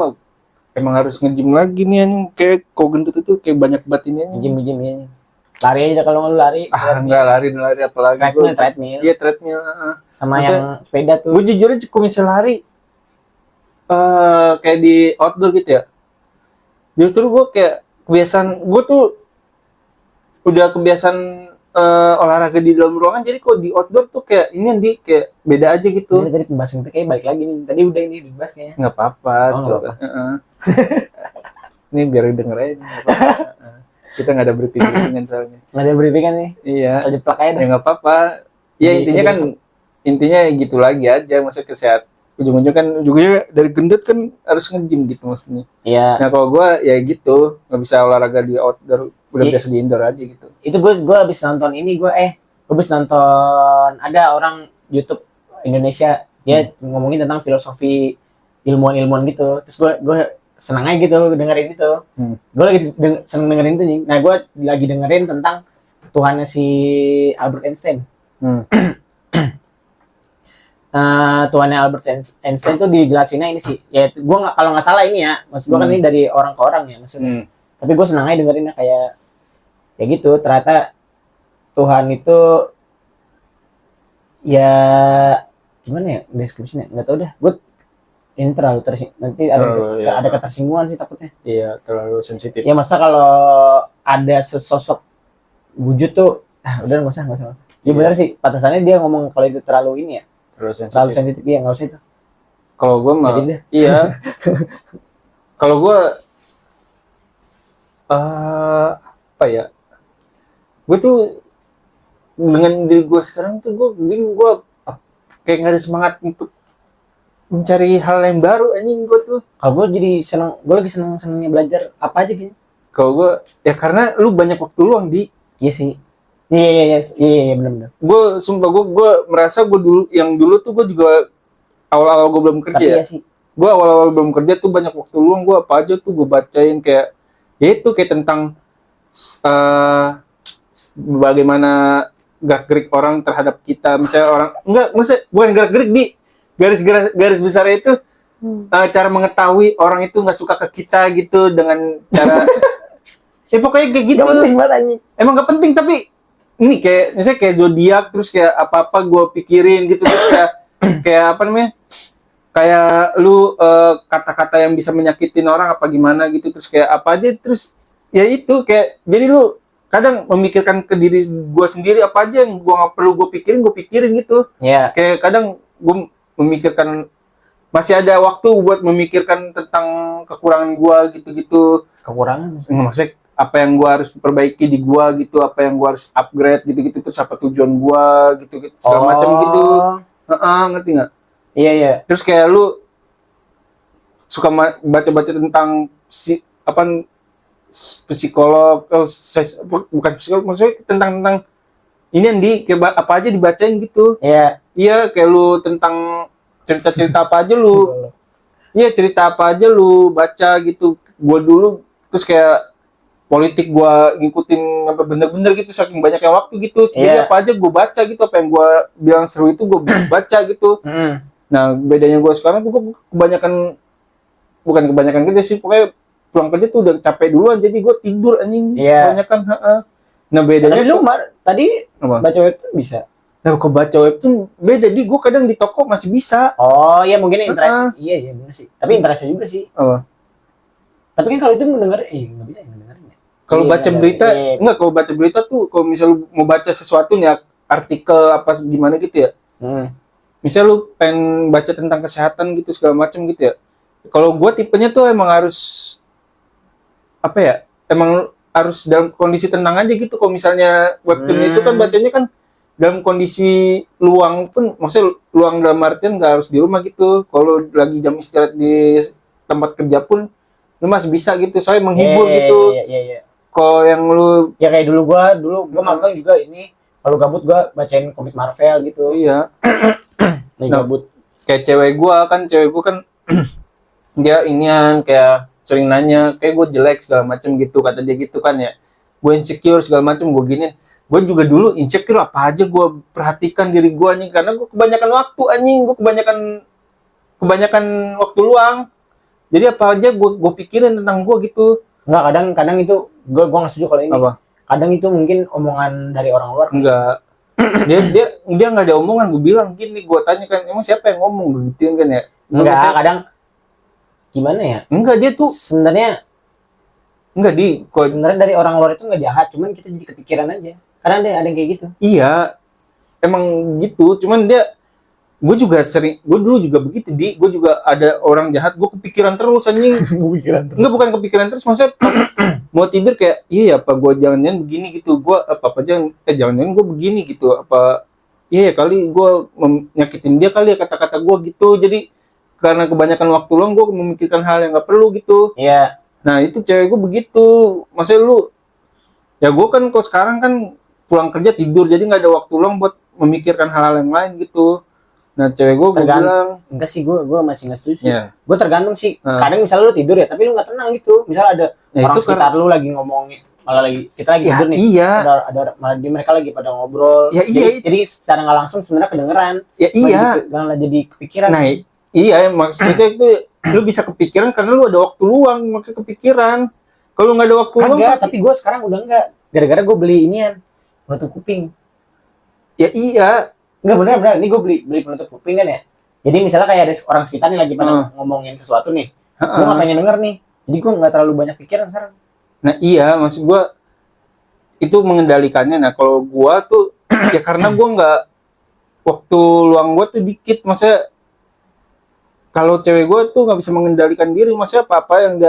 emang harus nge-gym lagi nih anjing. Kayak kok gendut itu kayak banyak batinnya anjing. Gym ya. Lari aja kalau lu lari. Enggak lari apalagi treadmill. Iya, treadmill. Sama maksudnya, yang sepeda tuh. Gue jujur aja kalau misalnya lari kayak di outdoor gitu ya. Justru gue kayak kebiasaan gue tuh udah kebiasaan olahraga di dalam ruangan, jadi kok di outdoor tuh kayak ini kayak beda aja gitu. Ini tadi pembahasan kita kayak balik lagi nih. Tadi udah ini dibahas kayaknya. Nggak apa-apa. Ini biar denger aja. Kita nggak ada briefing-briefingan soalnya. Nggak ada briefingan nih. Iya. Asal jeplak aja. Ya nggak apa-apa. Ya intinya gitu lagi aja. Maksudnya kesehatan. Ujung-ujung kan juga dari gendut kan harus nge-gym gitu maksudnya. Iya. Nah kalau gue ya gitu, nggak bisa olahraga di outdoor, udah biasa di indoor aja gitu. Itu gue habis nonton ini gue habis nonton ada orang YouTube Indonesia dia ngomongin tentang filosofi ilmuwan gitu. Terus gue senang aja gitu dengerin itu. Gue lagi seneng dengerin itu nih. Nah gue lagi dengerin tentang Tuhannya si Albert Einstein. Tuannya Albert Einstein tuh dijelasinnya ini sih, ya gue kalau nggak salah ini ya, maksud gue kan ini dari orang ke orang ya maksudnya. Tapi gue senang aja dengerinnya kayak gitu, ternyata Tuhan itu ya gimana ya deskripsinya, nggak tahu dah, gue ini terlalu nanti ada ketersinggungan sih takutnya. Iya, terlalu sensitif. Ya masa kalau ada sesosok wujud tuh, udah nggak usah. Ya benar sih, batasannya dia ngomong kalau itu terlalu ini ya. Terlalu sensitif ya, nggak usah itu. Kalau gue mah iya. Kalau gue apa ya, gue tuh dengan diri gue sekarang tuh gue bingung, gue kayak nggak ada semangat untuk mencari hal yang baru anjing gue tuh. Kalau gue jadi seneng, gue lagi senengnya belajar apa aja gitu. Kalau gue ya karena lu banyak waktu luang di. Iya sih. Iya benar. Gue sumpah gue merasa gue dulu tuh gue juga awal-awal gue belum kerja. Tapi ya sih. Gue awal-awal belum kerja tuh banyak waktu luang, gue apa aja tuh gue bacain kayak ya itu kayak tentang bagaimana gerak-gerik orang terhadap kita, misalnya orang enggak, maksudnya bukan gerak-gerik di garis besar itu cara mengetahui orang itu nggak suka ke kita gitu dengan cara ya pokoknya kayak gitu. Gak penting banget anjing. Emang gak penting, tapi ini kayak misalnya kayak zodiak, terus kayak apa-apa gue pikirin gitu, terus kayak kayak apa namanya, kayak lu kata-kata yang bisa menyakitin orang apa gimana gitu, terus kayak apa aja, terus ya itu kayak jadi lu kadang memikirkan ke diri gue sendiri apa aja yang gue nggak perlu gue pikirin gitu. Iya. Kayak kadang gue memikirkan, masih ada waktu buat memikirkan tentang kekurangan gue gitu-gitu. Kekurangan. Maksudnya apa yang gue harus perbaiki di gue gitu, apa yang gue harus upgrade gitu-gitu, terus apa tujuan gue gitu-gitu segala macam gitu. Ngerti nggak? Iya iya. Terus kayak lu suka baca-baca tentang psikolog, bukan psikolog, maksudnya tentang ini yang kayak apa aja dibacain gitu. Iya. Iya, kayak lu tentang cerita-cerita apa aja lu. Iya, cerita apa aja lu baca gitu. Gua dulu terus kayak politik gua ngikutin apa bener-bener gitu, saking banyaknya waktu gitu. Jadi apa aja gua baca gitu, apa yang gua bilang seru itu gua baca gitu. Nah, bedanya gua sekarang tuh gua bukan kebanyakan kerja sih, pokoknya pulang kerja tuh udah capek duluan, jadi gue tidur anjing. Kebanyakan. Nah bedanya tapi lu tadi baca web tuh bisa. Nah kok baca web tuh beda, di gue kadang di toko masih bisa. Oh iya mungkin interest. Iya benar sih, tapi interestnya juga sih. Tapi kan kalau itu mendengar nggak bisa mendengarnya. Kalau baca berita enggak, kalau baca berita tuh kalau misal lu mau baca sesuatu nih artikel apa gimana gitu ya, misal lu pengen baca tentang kesehatan gitu segala macam gitu ya, kalau gue tipenya tuh emang harus apa ya, emang harus dalam kondisi tenang aja gitu. Kalau misalnya webtoon itu kan bacanya kan dalam kondisi luang pun, maksudnya luang dalam artian nggak harus di rumah gitu. Kalau lagi jam istirahat di tempat kerja pun lu masih bisa gitu, soalnya menghibur gitu. Iya. Kalau yang lu ya kayak dulu gua magang juga ini, kalau gabut gua bacain komik Marvel gitu. Iya. Gabut. Kayak cewek gua kan dia inian kayak sering nanya kayak gue jelek segala macem gitu, kata dia gitu kan ya, gue insecure segala macem, gue gini. Gue juga dulu insecure apa aja gue perhatikan diri gue anjing, karena gue kebanyakan waktu anjing, gue kebanyakan waktu luang, jadi apa aja gue pikirin tentang gue gitu. Enggak, kadang itu gue nggak setuju kalau ini. Apa? Kadang itu mungkin omongan dari orang luar. Enggak. dia nggak ada omongan, gue bilang gini, gue tanya kan emang siapa yang ngomong gitu kan ya. Enggak, kadang gimana ya? Enggak, dia tuh sebenarnya sebenarnya dari orang luar itu nggak jahat, cuman kita jadi kepikiran aja. Karena ada yang kayak gitu. Iya, emang gitu. Cuman gue dulu juga begitu, gue juga ada orang jahat, gue kepikiran terus anjing. Enggak, bukan kepikiran terus, maksudnya pas mau tidur kayak iya apa gue jangan-jangan begini gitu, gue apa jangan-jangan gue begini gitu, apa iya kali gue nyakitin dia kali ya kata-kata gue gitu. Jadi karena kebanyakan waktu luang gue memikirkan hal yang nggak perlu gitu. Iya. Nah itu cewek gue begitu. Maksudnya lu, ya gue kan kalau sekarang kan pulang kerja tidur, jadi nggak ada waktu luang buat memikirkan hal-hal yang lain gitu. Nah cewek gue bilang enggak sih, gue masih nggak setuju sih. Gue tergantung sih. Kadang misalnya lu tidur ya, tapi lu nggak tenang gitu. Misal ada orang sekitar lu lagi ngomongin, malah kita lagi tidur nih. Iya. Ada malah mereka lagi pada ngobrol. Ya, jadi secara nggak langsung sebenarnya kedengeran. Ya iya. Malah jadi kepikiran. Nah iya, maksudnya itu lu bisa kepikiran karena lu ada waktu luang, makanya kepikiran. Kalau nggak ada waktu luang pasti... tapi gue sekarang udah enggak. Gara-gara gue beli inian penutup kuping. Ya iya. Enggak, bener. Ini gue beli penutup kuping kan ya. Jadi misalnya kayak ada orang sekitar nih lagi pada ngomongin sesuatu nih. Gue nggak pengen denger nih. Jadi gue nggak terlalu banyak pikiran sekarang. Nah iya, maksud gue itu mengendalikannya. Nah kalau gue tuh ya karena gue nggak, waktu luang gue tuh dikit. Maksudnya kalau cewek gue tuh nggak bisa mengendalikan diri, maksudnya apa yang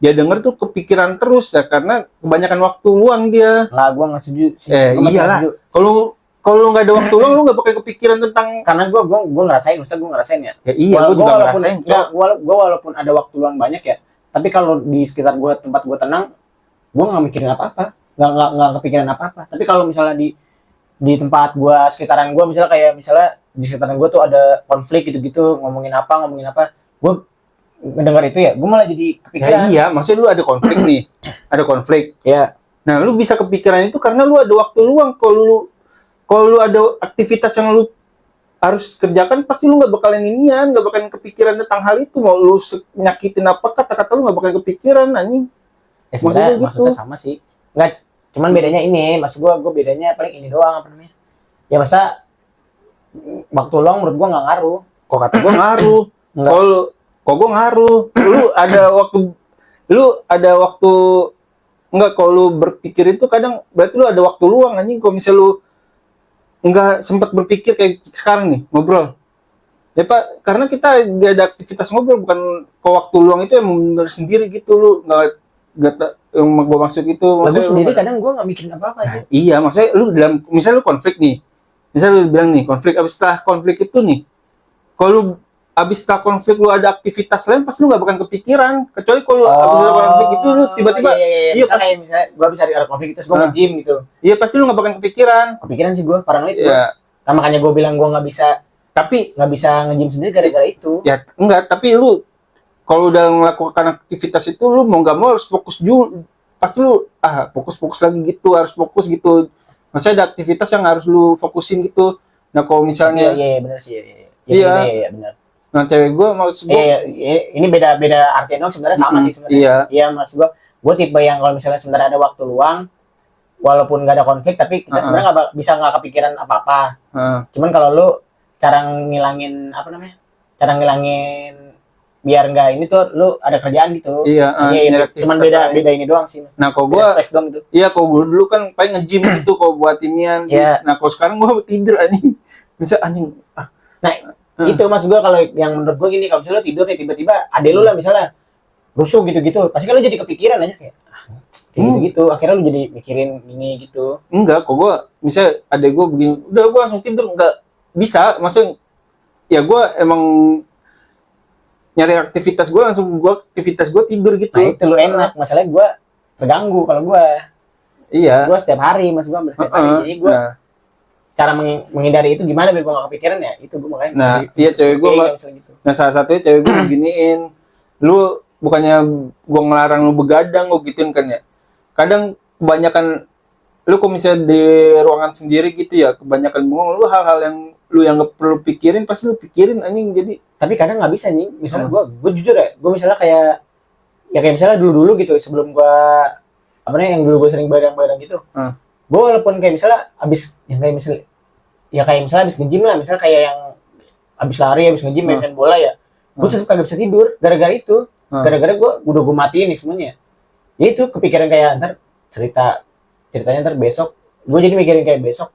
dia denger tuh kepikiran terus ya, karena kebanyakan waktu luang dia. Lah gue nggak setuju sih. Iyalah. Kalau nggak ada waktu luang, lu nggak pakai kepikiran tentang. Karena gue ngerasain, maksudnya gue ngerasain ya. Ya iya, gue juga ngerasain. Gue walaupun ada waktu luang banyak ya, tapi kalau di sekitar gue, tempat gue tenang, gue nggak mikirin apa-apa, nggak kepikiran apa-apa. Tapi kalau misalnya di tempat gue, sekitaran gue, misalnya di sekitaran gue tuh ada konflik gitu-gitu, ngomongin apa, gue mendengar itu ya, gue malah jadi kepikiran. Ya, iya, maksudnya lu ada konflik nih, ada konflik. Ya. Nah, lu bisa kepikiran itu karena lu ada waktu luang. Kalau lu ada aktivitas yang lu harus kerjakan pasti lu nggak bakalan inian, nggak bakalan kepikiran tentang hal itu. Mau lu nyakitin apa kata-kata lu nggak bakalan kepikiran anjing. Ya sebenarnya Maksudnya gitu. maksudnya sama sih. Enggak, cuman bedanya ini, maksud gua bedanya paling ini doang apa namanya. Ya masa waktu luang menurut gua nggak ngaruh. Kok kata gua ngaruh. Enggak. Kok gua ngaruh. Lu ada waktu enggak, kalau lu berpikir itu kadang berarti lu ada waktu luang anjing. Kalau misal lu enggak sempat berpikir kayak sekarang nih ngobrol. Ya Pak, karena kita gak ada aktivitas ngobrol, bukan kok waktu luang itu yang bener sendiri gitu, lu nggak yang gue maksud itu. Lagu Maksudnya sendiri kadang gua nggak mikirin apa-apa aja. iya, maksudnya lu dalam misal lu konflik nih, misal lu bilang nih konflik, abis setelah konflik itu nih, kalau lu abis setelah konflik lu ada aktivitas lain, pasti lu nggak bakal kepikiran, kecuali kalau abis setelah konflik itu lu tiba-tiba iya misalnya, kayak misalnya gua bisa ada konflik terus gua nge-gym gitu. iya pasti lu nggak bakal kepikiran. Kepikiran sih gua, paranoid gua. Ya, Nah, makanya gua bilang gua nggak bisa tapi nge-gym sendiri gara-gara itu. ya enggak, tapi lu kalau udah melakukan aktivitas itu lu mau nggak mau harus fokus dulu, pasti lu fokus lagi gitu, harus fokus gitu. Maksudnya ada aktivitas yang harus lu fokusin gitu. Nah kalau misalnya Iya benar sih. Iya. Iya benar. nah cewek gue maksud gue Ini beda artinya dong, sebenarnya sama sih sebenarnya. iya. Iya maksud gua tipe yang kalau misalnya sebenarnya ada waktu luang, walaupun nggak ada konflik tapi kita sebenarnya nggak kepikiran apa-apa. Cuman kalau lu cara ngilangin apa namanya? Cara ngilangin biar nggak ini tuh lu ada kerjaan gitu. Iya, Iya. Cuman beda ini doang sih. Nah kalau gue doang gitu. iya, kalau gue dulu kan paling nge-gym gitu kalau buat inian. Iya. Nah kalau sekarang gue tidur anjing, bisa anjing. Nah, itu maksud gua, kalau yang menurut gua gini, kalau misalnya lu tidur nih tiba-tiba ade lu lah misalnya rusuh gitu-gitu, pasti kan lu jadi kepikiran aja kayak gitu-gitu, akhirnya lu jadi mikirin ini gitu. Enggak, kok gue misalnya adek gue begini, udah gue langsung tidur, enggak bisa, maksudnya ya gue emang nyari aktivitas gue tidur gitu. Nah itu lu enak, masalahnya gua terganggu kalau gua. Iya. Gua setiap hari, maksud gua setiap hari, jadi gua cara menghindari itu gimana biar gua gak kepikiran ya, itu gua makanya. Nah, iya cewek gua. Gitu. Nah, salah satunya cewek gua beginiin, lu bukannya gua ngelarang lu begadang, gua gituin kan ya. Kadang kebanyakan lu kalau misalnya di ruangan sendiri gitu ya, kebanyakan bengong, lu hal-hal yang lu yang gak perlu pikirin pasti lu pikirin anjing. Jadi tapi kadang nggak bisa nih, misalnya gue jujur ya, gue misalnya kayak misalnya dulu gitu sebelum gue apa nih yang dulu gue sering bareng gitu, gue walaupun kayak misalnya abis yang kayak misalnya abis nge-gym lah, misalnya kayak yang abis lari, abis nge-gym main bola ya, gue tetap kagak bisa tidur gara-gara itu, gara-gara gue matiin nih semuanya. Ya itu kepikiran kayak ntar ceritanya ntar besok, gue jadi mikirin kayak besok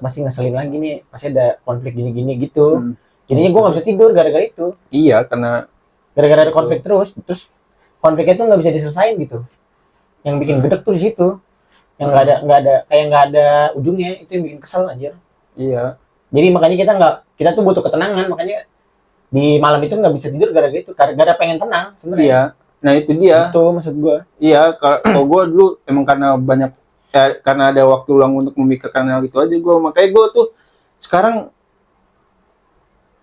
pasti ngeselin lagi nih, pasti ada konflik gini-gini gitu. Jadinya gue nggak bisa tidur gara-gara itu. Iya, karena gara-gara ada konflik terus konfliknya tuh nggak bisa diselesain gitu. Yang bikin gedek tuh di situ, yang nggak ada ujungnya, itu yang bikin kesel anjir. Iya. Jadi makanya kita tuh butuh ketenangan, makanya di malam itu nggak bisa tidur gara-gara itu, gara-gara pengen tenang sebenarnya. Iya. Nah itu dia. Itu maksud gue. Iya, kalau gue dulu emang karena karena ada waktu luang untuk memikirkan hal itu aja gue, makanya gue tuh sekarang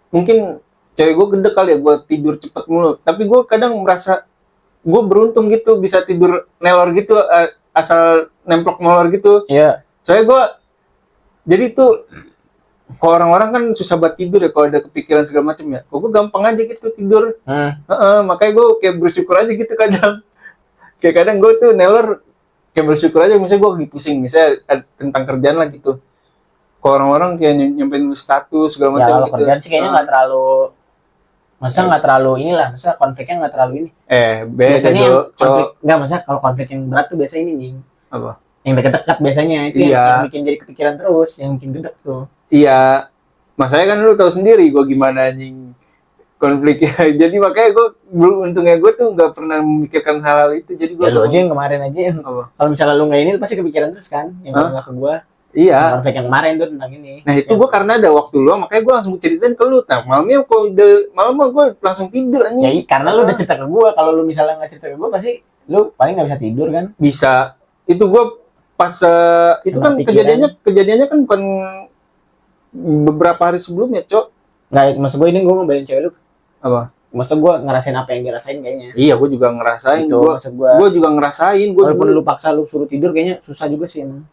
mungkin cewek gue gede kali ya, gue tidur cepet mulu, tapi gue kadang merasa gue beruntung gitu bisa tidur nelor gitu, asal nemplok molor gitu. Iya. Soalnya gue jadi tuh kalau orang-orang kan susah buat tidur ya kalau ada kepikiran segala macam ya, kok gue gampang aja gitu tidur. Makanya gue kayak bersyukur aja gitu kadang. Kayak kadang gue tuh nelor kayak bersyukur aja, misalnya gue lagi pusing misalnya tentang kerjaan lah gitu. Kalau orang-orang kayak nyampein status segala macam ya, kalau gitu. kerjaan sih kayaknya nggak terlalu, nggak terlalu inilah, konfliknya nggak terlalu ini. Biasanya yang konflik nggak, kalau konflik yang berat tuh biasanya ini nih. Apa? Yang dekat-dekat biasanya itu yang bikin jadi kepikiran terus, yang bikin gedek tuh. Iya, masanya kan lu tahu sendiri gue gimana anjing konfliknya. Jadi makanya gue beruntungnya gue tuh nggak pernah memikirkan hal-hal itu. Jadi gue ya lu aja yang kemarin aja. Kalau misalnya lu nggak ini pasti kepikiran terus kan, yang nggak ke gue. Iya. Konflik yang kemarin tuh tentang ini. Nah itu gue karena ada waktu luang, makanya gue langsung ceritain ke lu. Nah malamnya kalau udah malam gue langsung tidur anjing. Ya karena lu udah cerita ke gue. Kalau lu misalnya nggak cerita ke gue, pasti lu paling nggak bisa tidur kan? Bisa. Itu gue pas itu kan kejadiannya kan bukan beberapa hari sebelumnya, Cok. Nggak, maksud gue ini gue ngebayangin cewek lu. Apa? Maksud gue ngerasain apa yang dirasain kayaknya. Iya, gue juga ngerasain. Itu maksud gue. Gue juga ngerasain. Walaupun lu paksa lu suruh tidur kayaknya susah juga sih emang.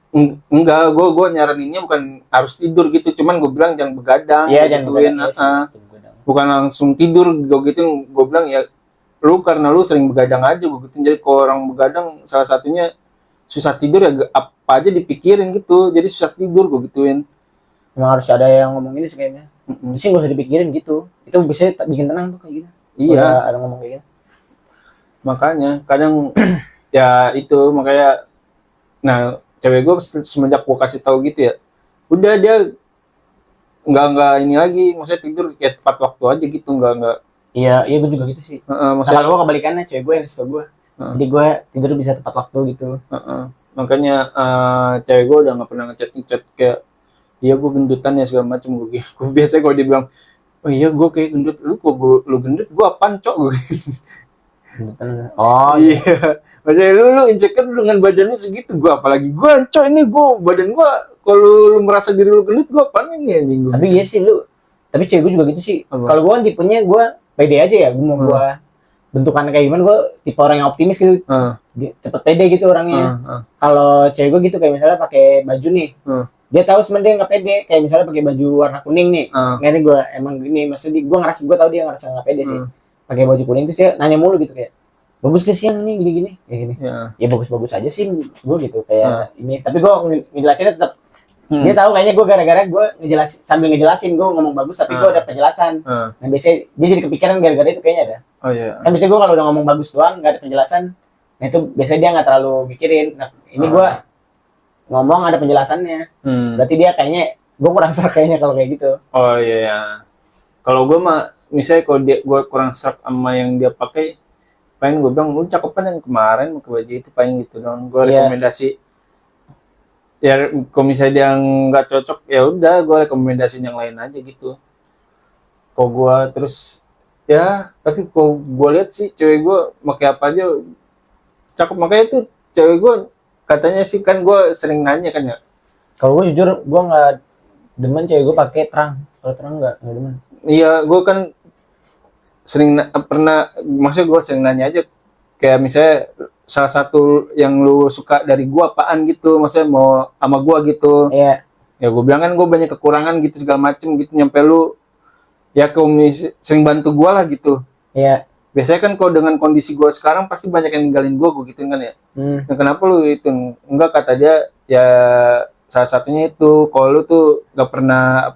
Enggak, gue nyaraninnya bukan harus tidur gitu, cuman gue bilang jangan begadang. Iya, jangan gituin. begadang. Bukan langsung tidur, gue gitu. Gue bilang ya, lu karena lu sering begadang aja, gue gitu. Jadi kalau orang begadang, salah satunya susah tidur ya apa aja dipikirin gitu. Jadi susah tidur, gue gituin. Emang harus ada yang ngomong ini sih kayaknya. Itu sih gak usah dipikirin gitu. Itu bisa bikin tenang tuh kayak gitu. Iya. Ada ngomong kayak gitu. Makanya kadang ya itu makanya, nah cewek gue semenjak gue kasih tahu gitu ya, udah dia nggak ini lagi, maksudnya tidur kayak tepat waktu aja gitu, nggak. Iya gue juga gitu sih. Maksudnya kalau gue kebalikannya, cewek gue yang suka gue. Jadi gue tidur bisa tepat waktu gitu. Makanya cewek gue udah nggak pernah ngechat kayak, iya gue gendutan ya segala macam. Gue biasanya kalau dia bilang, oh iya gue kayak gendut, lu gendut, gue apaan cok gue. Oh iya, maksudnya lu insecure dengan badan lu segitu, gue apalagi gue cok, ini gue badan gue, kalau lu merasa diri lu gendut, gue apaan ini anjing gue. Tapi iya sih lu, tapi cewek gue juga gitu sih. Kalau gue kan tipenya gue pede aja ya, gue mau gue bentukan kayak gimana, gue tipe orang yang optimis gitu, cepet pede gitu orangnya. Kalau cewek gue gitu, kayak misalnya pakai baju nih, dia tahu sebenarnya dia nggak pede, kayak misalnya pakai baju warna kuning nih, nggak gue emang gini, maksudnya gue ngerasa, gue tahu dia ngerasa nggak pede sih, pakai baju kuning terus dia nanya mulu gitu kayak, bagus ke siang nih gini-gini, kayak gini, ya bagus-bagus aja sih, gue gitu kayak ini, tapi gue ngejelasinnya tetap, dia tahu kayaknya gue gara-gara gue sambil ngejelasin gue ngomong bagus, tapi gue ada penjelasan, nah biasanya dia jadi kepikiran gara-gara itu kayaknya ada, kan biasanya gue kalau udah ngomong bagus doang nggak ada penjelasan, nah itu biasanya dia nggak terlalu mikirin, nah ini gue ngomong ada penjelasannya, berarti dia kayaknya gue kurang serak kayaknya kalau kayak gitu. Oh iya, kalau gue mah misalnya kalau gue kurang serak sama yang dia pakai, paling gue bilang lu cakepan yang kemarin pakai baju itu, paling gitu dong. Gue rekomendasi ya, kalau misalnya dia nggak cocok ya udah gue rekomendasiin yang lain aja gitu. Kalau gue terus ya, tapi kalau gue lihat sih cewek gue pakai apa aja cakep, makanya tuh cewek gue katanya sih, kan gue sering nanya kan ya. Kalau gue jujur gue nggak demen cewek gue pakai terang, kalau terang nggak demen. Iya, gue kan sering pernah, maksudnya gue sering nanya aja, kayak misalnya salah satu yang lu suka dari gue apaan gitu, maksudnya mau sama gue gitu. Iya. Ya gue bilang kan gue banyak kekurangan gitu segala macem gitu, nyampe lu ya sering bantu gue lah gitu. Iya. Biasanya kan kalau dengan kondisi gue sekarang pasti banyak yang ninggalin gue gitu kan ya. Nah, kenapa lu itu enggak, kata dia ya salah satunya itu kalau lu tuh gak pernah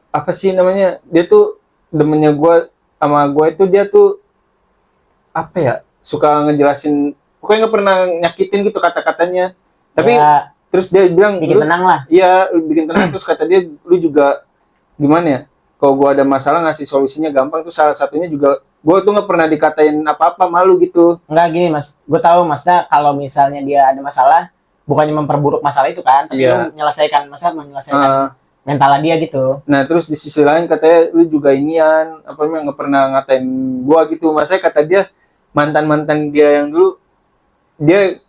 apa sih namanya, dia tuh demennya gue sama gue itu, dia tuh apa ya, suka ngejelasin, pokoknya nggak pernah nyakitin gitu kata-katanya, tapi ya, terus dia bilang bikin tenang lah. Iya, bikin tenang. Terus kata dia, lu juga gimana ya, kalau gue ada masalah ngasih solusinya gampang. Tuh salah satunya juga gue tuh nggak pernah dikatain apa-apa, malu gitu. Nggak gini mas, gue tahu maksudnya kalau misalnya dia ada masalah, bukannya memperburuk masalah itu kan, tapi lu menyelesaikan mentalnya dia gitu. Nah terus di sisi lain katanya lu juga inian, apa namanya, nggak pernah ngatain gua gitu. Maksudnya kata dia mantan dia yang dulu, dia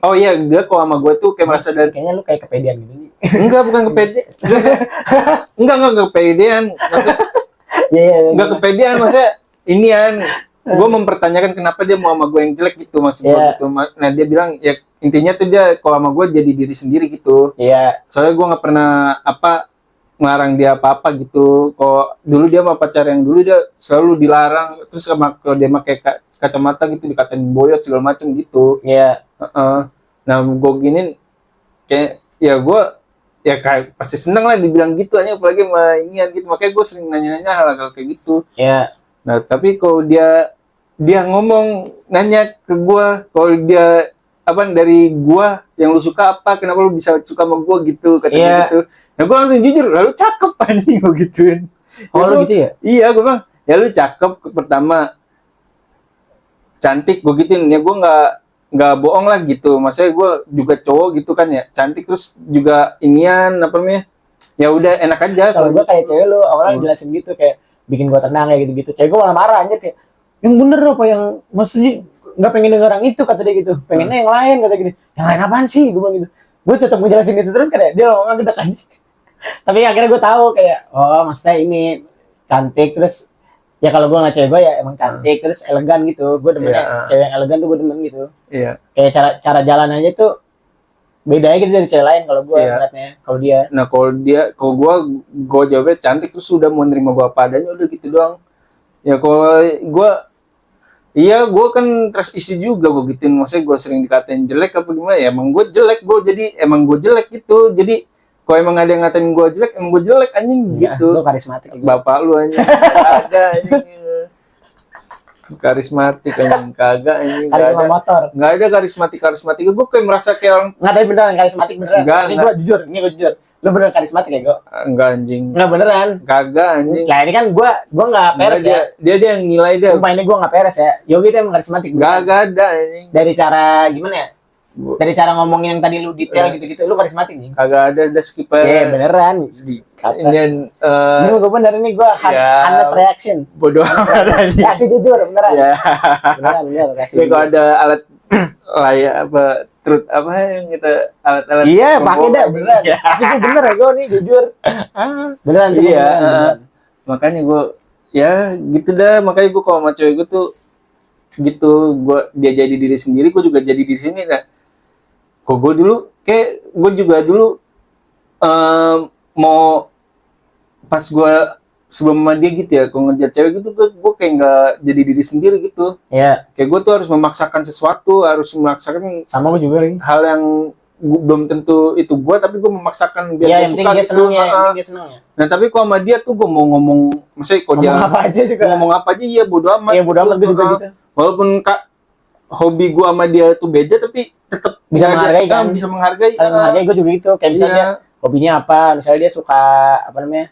oh iya, dia kok sama gua tuh kayak merasa dari, kayaknya lu kayak kepedean gitu. Enggak, bukan kepedean. enggak kepedean. Maksudnya enggak kepedean, maksudnya inian. Gua mempertanyakan kenapa dia mau sama gua yang jelek gitu, maksud gua gitu. Nah dia bilang ya intinya tuh dia kalau sama gue jadi diri sendiri gitu. Iya. Soalnya gue nggak pernah ngelarang dia apa gitu. Kok dulu dia sama pacar yang dulu dia selalu dilarang. Terus sama kalau dia pakai kacamata gitu dikatain boyot segala macem gitu. Iya. Nah gue gini kayak ya gue ya kayak pasti seneng lah dibilang gitu aja, apalagi sama inian gitu. Makanya gue sering nanya-nanya hal-hal kayak gitu. Iya. Nah tapi kalau dia ngomong nanya ke gue, kalau dia apa dari gua yang lu suka apa, kenapa lu bisa suka sama gua gitu, katanya gitu. Nah gua langsung jujur, lalu cakep anjing gua gituin. Oh lu gitu ya? Iya, gua bilang ya lu cakep, pertama cantik, gua gituin. Ya gua nggak bohong lah gitu, maksudnya gua juga cowok gitu kan ya, cantik terus juga inian apa namanya, ya udah enak aja. Kalau gua kayak cewek lu awalnya jelasin gitu kayak bikin gua tenang kayak gitu-gitu, cewek gua malah marah anjir kayak yang bener apa yang maksudnya nggak pengen denger yang itu, kata dia gitu, pengennya yang lain, kata gini, yang lain apaan sih, gue bilang gitu, gue tetap ngejelasin itu terus kan ya, dia ngomong gede aja, Tapi akhirnya gue tahu kayak oh maksudnya ini cantik terus ya kalau gue ngeliat cewek gue ya emang cantik terus elegan gitu. Gue demennya Iya. cewek yang elegan tuh gue demen gitu. Iya. Kayak cara jalan aja tuh beda aja gitu dari cewek lain kalau gue Iya. ngeliatnya. Kalau dia Nah kalau gue jawabnya cantik terus sudah mau nerima gue apa adanya udah gitu doang. Ya kalau gue, iya gue kan trust issue juga gue gituin, maksudnya gue sering dikatain jelek apa gimana ya emang gue jelek gue jadi emang gue jelek gitu. Jadi kalau emang ada yang ngatain gue jelek emang gue jelek anjing ya, gitu. lu karismatik gitu. Bapak lu anjing ada anjing. Karismatik anjing kagak anjing nggak Karisma ada. motor. Nggak ada karismatik gue kayak merasa kayak orang Nggak tapi beneran karismatik beneran. Enggak, Ini enggak. gue jujur, ini gue jujur. Lu beneran karismatik ya gue? enggak anjing Nggak beneran. kagak anjing. Nah ini kan gue nggak peres Enggak, ya. dia yang nilai dia. Sumpah ini gue nggak peres ya. Yogi tuh emang karismatik. beneran. Gak ada anjing. Dari cara gimana ya? Dari cara ngomongin yang tadi lu detail gitu-gitu, lu karismatik nih. Kagak ada skip aja. Iya beneran. Ini Ini gue bener ini gue Ya. honest reaction. bodoh amat anjing. Kasih jujur beneran. Ya. Beneran kasih. Kayak kalau ada alat layak apa truth apa yang kita alat-alat Iya, pakai ngomong dah anjing. beneran. Ya. Kasih gue bener ya gue nih jujur. Beneran tuh, Iya, beneran. makanya gue ya gitu dah, makanya gue kalau sama cewek gue tuh gitu, dia jadi diri sendiri, gue juga jadi di sini. Nah, kok gue dulu kayak gue juga dulu mau pas gue sebelum sama dia gitu ya, kalau ngejar cewek gitu gue kayak nggak jadi diri sendiri gitu. Iya, Kayak gue tuh harus memaksakan sesuatu, harus memaksakan sama gue juga lagi. hal yang belum tentu itu gue, tapi gue memaksakan biar Iya, dia yang penting suka dia gitu. seneng ya, yang Heeh. penting dia seneng ya. Nah tapi kalau sama dia tuh gue mau ngomong, maksudnya kalau dia Ngomong apa aja juga. ngomong apa aja iya bodo amat. Iya, bodo amat gue juga Heeh. gitu. Walaupun hobi gue sama dia tuh beda, tapi tetap Bisa menghargai kan? Bisa menghargai. Saling menghargai gue juga gitu. Kayak misalnya Iya. dia hobinya apa, misalnya dia suka apa namanya?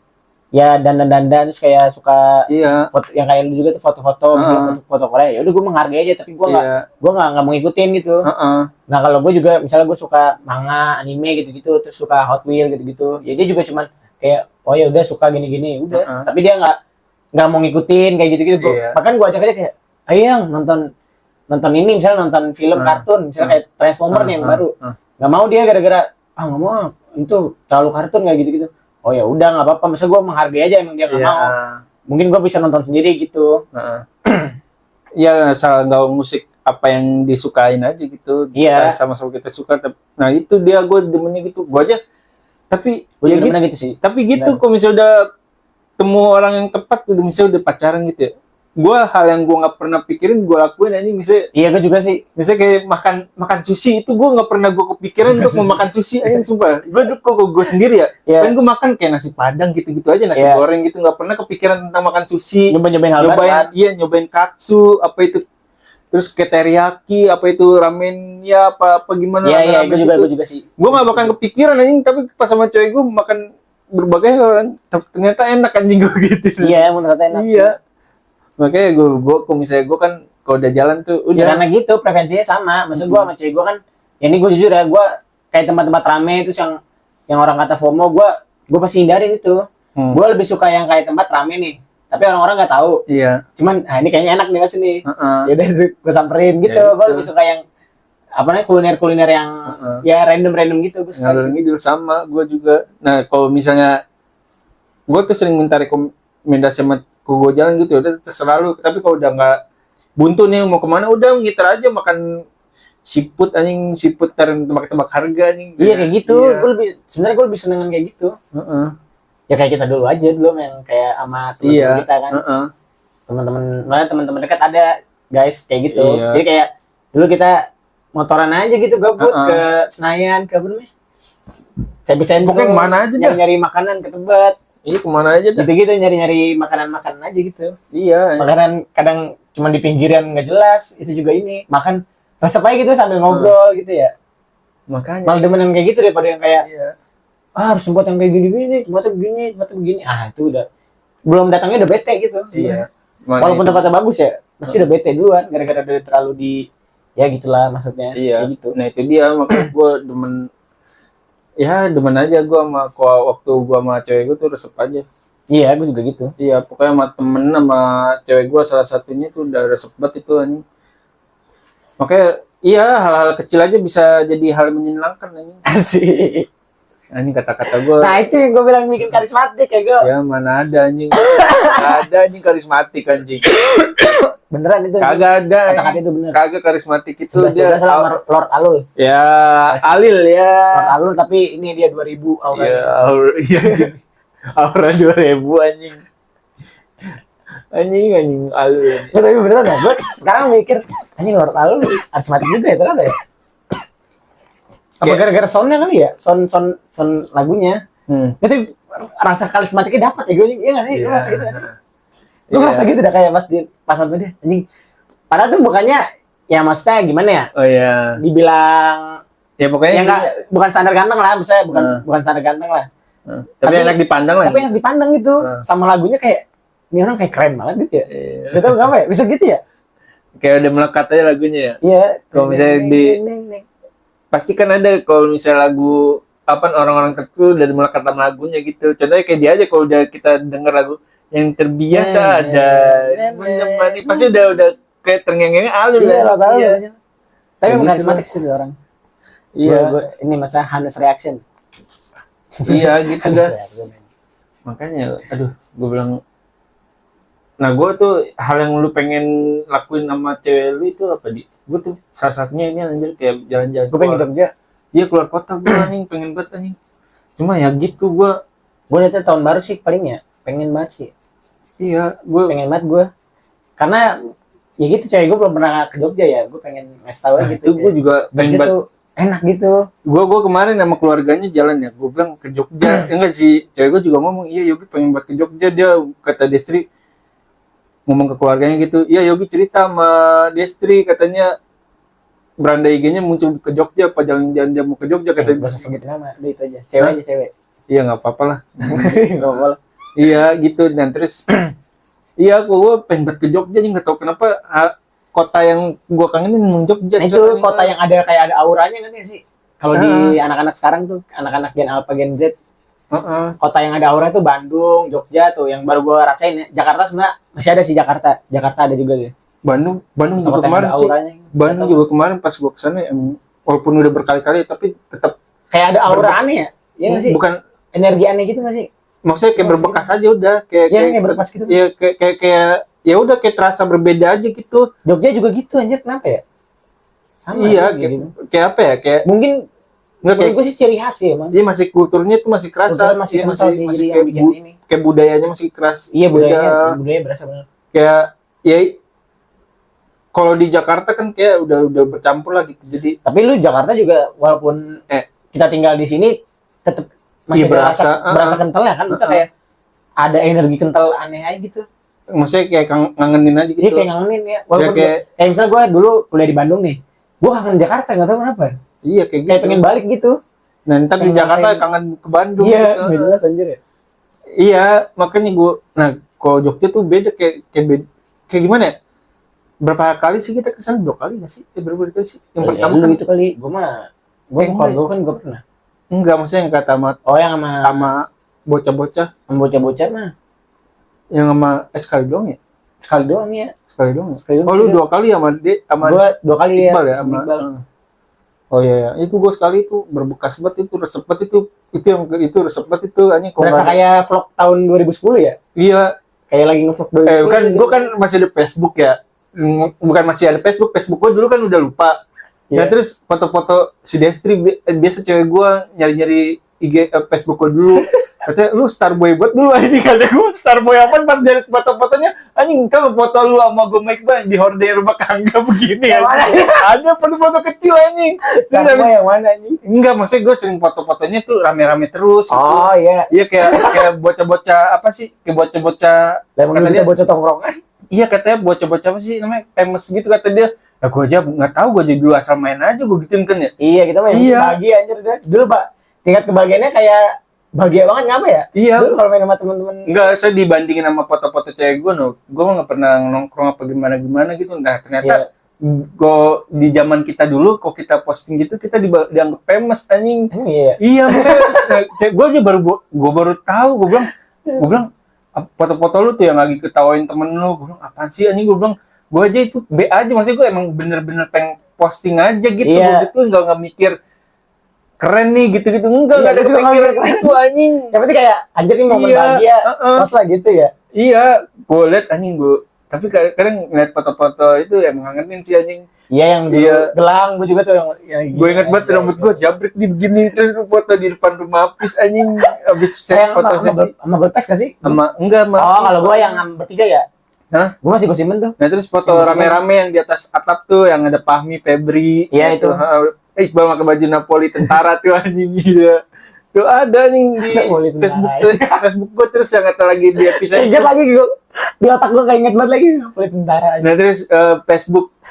Ya dandan terus kayak suka Iya. foto yang kayak lu juga tuh foto-foto, misalnya foto Korea. Ya udah gue menghargai aja tapi gue nggak Iya. nggak mau ngikutin gitu. Heeh. Nah kalau gue juga misalnya gue suka manga, anime gitu-gitu, terus suka Hot Wheels gitu-gitu. Ya dia juga cuman kayak oh ya udah suka gini-gini, udah. Heeh. Tapi dia nggak mau ngikutin kayak gitu-gitu. Iya. Bahkan gue ajak aja kayak, ayo yang nonton ini misalnya nonton film kartun, misalnya kayak Transformer nih yang baru. Nggak mau dia gara-gara nggak mau itu terlalu kartun kayak gitu-gitu. Oh ya udah nggak apa-apa, masa gue menghargai aja emang dia nggak Iya. mau. Mungkin gue bisa nonton sendiri gitu. Heeh. Iya, asal nggak musik apa yang disukain aja gitu. Iya. Sama-sama kita suka. Nah itu dia, gue demennya gitu. Gue aja. Tapi Gue ya juga gitu. pernah gitu sih. Tapi gitu, Benar. kalau misalnya udah temu orang yang tepat, udah misalnya udah pacaran gitu ya. Gue hal yang gue nggak pernah pikirin gue lakuin aja. Iya gue juga sih. Misalnya kayak makan sushi itu gue nggak pernah gue kepikiran untuk mau makan sushi aja, sumpah. Gue sendiri ya. Iya. Kan gue makan kayak nasi padang gitu-gitu aja, nasi Iya. goreng gitu, nggak pernah kepikiran tentang makan sushi. Nyobain hal baru kan. Nyobain katsu, apa itu, terus kayak teriyaki, apa itu ramen ya, apa gimana. Iya ramen gue juga sih. Gue nggak bakal kepikiran anjing, tapi pas sama cewek gue makan berbagai hal kan, ternyata enak anjing gue gitu. Iya emang ternyata enak. Iya. Makanya gue kalau misalnya gue kan kalau udah jalan tuh Ya, udah. karena gitu preferensinya sama. Maksud gue sama cewek gue kan, ya ini gue jujur ya, gue kayak tempat-tempat rame terus yang orang kata FOMO, gue pasti hindarin itu. Gue lebih suka yang kayak tempat rame nih, tapi orang-orang nggak tahu. Iya. Cuman, ini kayaknya enak nih mas ini. Heeh. Ya udah gue samperin gitu. Ya, Gue gitu. lebih suka yang apa namanya kuliner yang ya random gitu. Gue suka. Ngalur ngidul sama gue juga. Nah kalau misalnya gue tuh sering minta rekomendasi sama gue jalan gitu, udah terserah lu. Tapi kalau udah nggak buntu nih mau kemana, udah ngiter aja makan seafood anjing, seafood tebak-tebak harga anjing. Iya kayak gitu. Iya. Sebenarnya gue lebih seneng kayak gitu. Heeh. Ya kayak kita dulu aja dulu yang kayak sama teman Iya. kita kan. Heeh. Teman-teman dekat ada guys kayak gitu. Iya. Jadi kayak dulu kita motoran aja gitu gabut Heeh. ke Senayan ke apa namanya? Saya bisa Pokoknya kemana aja dah. nyari makanan ke Tebet. Iya kemana aja dah. Gitu-gitu nyari makanan aja gitu. Iya. Makanan kadang cuma di pinggiran nggak jelas, itu juga ini. Makan resep aja gitu sambil ngobrol gitu ya. Makanya. Malah demenan kayak gitu daripada yang kayak Iya. harus tempat yang kayak gini-gini, tempatnya begini. Ah, itu udah belum datangnya udah bete gitu. Iya. Walaupun tempatnya bagus ya, pasti udah bete duluan gara-gara udah terlalu di ya gitulah maksudnya. Iya. Kayak gitu. Nah itu dia, makanya gue demen aja gue sama waktu gue sama cewek gue tuh resep aja. Iya, gue juga gitu. Iya, pokoknya sama temen sama cewek gue salah satunya tuh udah resep banget itu anjing. Makanya iya, hal-hal kecil aja bisa jadi hal menyenangkan anjing. Asik. Anjing kata-kata gue. Nah itu yang gue bilang bikin karismatik ya gue. Ya mana ada anjing. Gak ada anjing karismatik anjing. Beneran itu. Kagak ada. Kata-kata itu bener. Kagak karismatik itu 11 dia. sama Lord Alul. Ya, Alil ya. Lord Alul tapi ini dia 2000 auranya. Ya, iya anjing. Aura 2000 anjing. Anjing Alil. Ya, tapi beneran ya, gue sekarang mikir anjing Lord Alul karismatik juga ya ternyata ya. Apa gara-gara soundnya kali ya? Sound lagunya. Itu rasa karismatiknya dapat ya gue. Iya nggak sih? Lu ngerasa gitu nggak sih? Lu ngerasa gitu dah kayak pas nonton dia anjing. Padahal tuh bukannya ya maksudnya gimana ya? Oh iya. Dibilang Ya pokoknya ya nggak bukan standar ganteng lah, misalnya bukan standar ganteng lah. Tapi enak dipandang lah. Tapi enak dipandang gitu. Sama lagunya kayak ini orang kayak keren banget gitu ya. Gak tau kenapa ya? Bisa gitu ya? Kayak udah melekat aja lagunya ya. Iya. Kalau misalnya pasti kan ada kalau misalnya lagu apa orang-orang tertentu udah melekat sama lagunya gitu. Contohnya kayak dia aja kalau udah kita denger lagu yang terbiasa ada menemani pasti udah kayak terngiang-ngiang alun iya, lah. Tahu, Iya. Tapi emang karismatik sih orang. Iya. Ini masa Hannes reaction. Iya gitu dah. Makanya aduh gue bilang nah gue tuh hal yang lu pengen lakuin sama cewek lu itu apa di? Gue tuh salah satunya ini anjir kayak jalan-jalan. Gue pengen Jogja. Dia keluar kota gue anjing pengen banget anjing. Cuma ya gitu gue nanti tahun baru sih paling ya pengen banget sih. Iya gue pengen banget gue. Karena ya gitu cewek gue belum pernah ke Jogja ya. Gue pengen ngasih tahu gitu. Itu gue juga pengen banget. Enak gitu. Gue kemarin sama keluarganya jalan ya. Gue bilang ke Jogja. Enggak sih cewek gue juga ngomong iya Yogi pengen banget ke Jogja. Dia kata Destri ngomong ke keluarganya gitu. Iya Yogi cerita sama Destri katanya beranda IG-nya muncul ke Jogja apa jalan-jalan mau ke Jogja kata gak usah sebutin nama udah itu aja cewek aja cewek. Iya nggak apa-apa lah. Nggak apa-apa lah. Iya gitu dan terus iya gue pengen banget ke Jogja nih nggak tahu kenapa kota yang gue kangenin Jogja. Itu kota yang ada kayak ada auranya kan ya sih kalau di anak-anak sekarang tuh anak-anak Gen Alpha Gen Z. Kota yang ada aura itu Bandung, Jogja tuh yang baru gue rasain ya. Jakarta sebenarnya masih ada sih Jakarta ada juga tuh. Bandung juga kemarin sih. Bandung juga kemarin pas gue kesana walaupun udah berkali-kali tapi tetap kayak ada aura aneh ya. Iya nggak sih? Bukan energi aneh gitu nggak sih? Maksudnya kayak berbekas aja udah kayak berbekas gitu. Iya kayak ya udah kayak terasa berbeda aja gitu. Jogja juga gitu anjir kenapa ya? Sama iya kayak apa ya? Kayak mungkin nggak kayak gue sih ciri khas ya emang. Iya masih kulturnya tuh masih kerasa. Masih kayak budayanya masih keras. Iya budaya berasa benar. Kayak ya kalau di Jakarta kan kayak udah bercampur lah gitu. Jadi tapi lu Jakarta juga walaupun kita tinggal di sini tetap masih berasa kental ya kan. Maksudnya kayak ada energi kental aneh aja gitu. Maksudnya kayak ngangenin aja gitu. Iya kayak ngangenin ya. Walaupun kayak misalnya gue dulu kuliah di Bandung nih. Gue kangen Jakarta nggak tahu kenapa. Iya kayak gitu. Kayak pengen balik gitu. Nah ntar di Jakarta kangen ke Bandung. Iya gitu. Jelas anjir ya. Iya makanya gue. Nah kalau Jogja tuh beda kayak gimana ya? Berapa kali sih kita kesana? 2 kali nggak sih? Berapa kali sih? Yang pertama kan itu kali. Gue kan gue pernah. Enggak maksudnya yang kata yang sama bocah-bocah. Sama bocah-bocah mah. Yang sama sekali doang ya? Sekali doang ya. Sekali doang. Oh lu 2 kali sama gue 2 kali Iqbal ya sama Iqbal. Oh iya, itu gue sekali itu berbekas banget itu resep banget itu resep banget itu anjing. Berasa kayak vlog tahun 2010 ya? Iya. Kayak lagi nge-vlog 2010. Gue kan masih ada Facebook ya. Bukan masih ada Facebook gue dulu kan udah lupa. Ya terus foto-foto si Destri biasa cewek gue nyari-nyari IG Facebook gue dulu. Katanya lu Starboy buat dulu anjing, kata gue Starboy apa pas dari foto-fotonya anjing kan foto lu sama gue Mike Bang di horde rumah tangga begini ya. Ada foto-foto kecil anjing. Starboy yang mana anjing? Enggak, maksudnya gue sering foto-fotonya tuh rame-rame terus gitu. Oh iya. Iya kayak bocah-bocah apa sih? Kayak bocah-bocah katanya bocah tongkrongan. Iya katanya bocah-bocah apa sih namanya? Famous gitu kata dia. Nah gue aja nggak tahu, gue jadi dulu asal main aja gue gituin kan ya. Iya kita main bahagia anjir deh. Dulu Pak, tingkat kebahagiaannya kayak bahagia banget ngapa ya? Iya. Dulu kalau main sama teman-teman. Enggak, saya dibandingin sama foto-foto cewek gue gue nggak pernah nongkrong apa gimana gitu. Nah ternyata gue di zaman kita dulu kok kita posting gitu kita dianggap famous anjing. Iya makanya gue aja baru tahu. Gue bilang foto-foto lu tuh yang lagi ketawain temen lu. Gue bilang apaan sih anjing? Gue bilang gue aja itu B aja, maksudnya gue emang bener-bener pengen posting aja gitu. Gue gitu nggak mikir keren nih gitu-gitu. Enggak Iya, ada gua juga kepikiran nggak itu anjing. Yang penting kayak anjir nih momen Iya, bahagia. heeh. Pas lah gitu ya. Iya, gue liat anjing gue. Tapi kadang ngeliat foto-foto itu yang ngangenin sih anjing. Iya yang dulu Iya. gelang gue juga tuh yang Gue inget banget rambut gue jabrik di begini terus lu foto di depan rumah Apis anjing abis Sayang foto sesi sama berpes gak sih? sama enggak sama Oh, Apis. kalau gua yang bertiga ya. Hah? Gua masih gue simpen tuh. Nah terus foto Yang rame-rame yang di atas atap tuh yang ada Fahmi, Febri. Iya, itu. Iqbal pakai baju Napoli tentara tuh anjing gitu. Tuh ada anjing di Napoli tentara. Facebook gue terus yang kata lagi di episode. Ingat lagi gue. Di otak gua keinget banget lagi Napoli tentara aja. Nah terus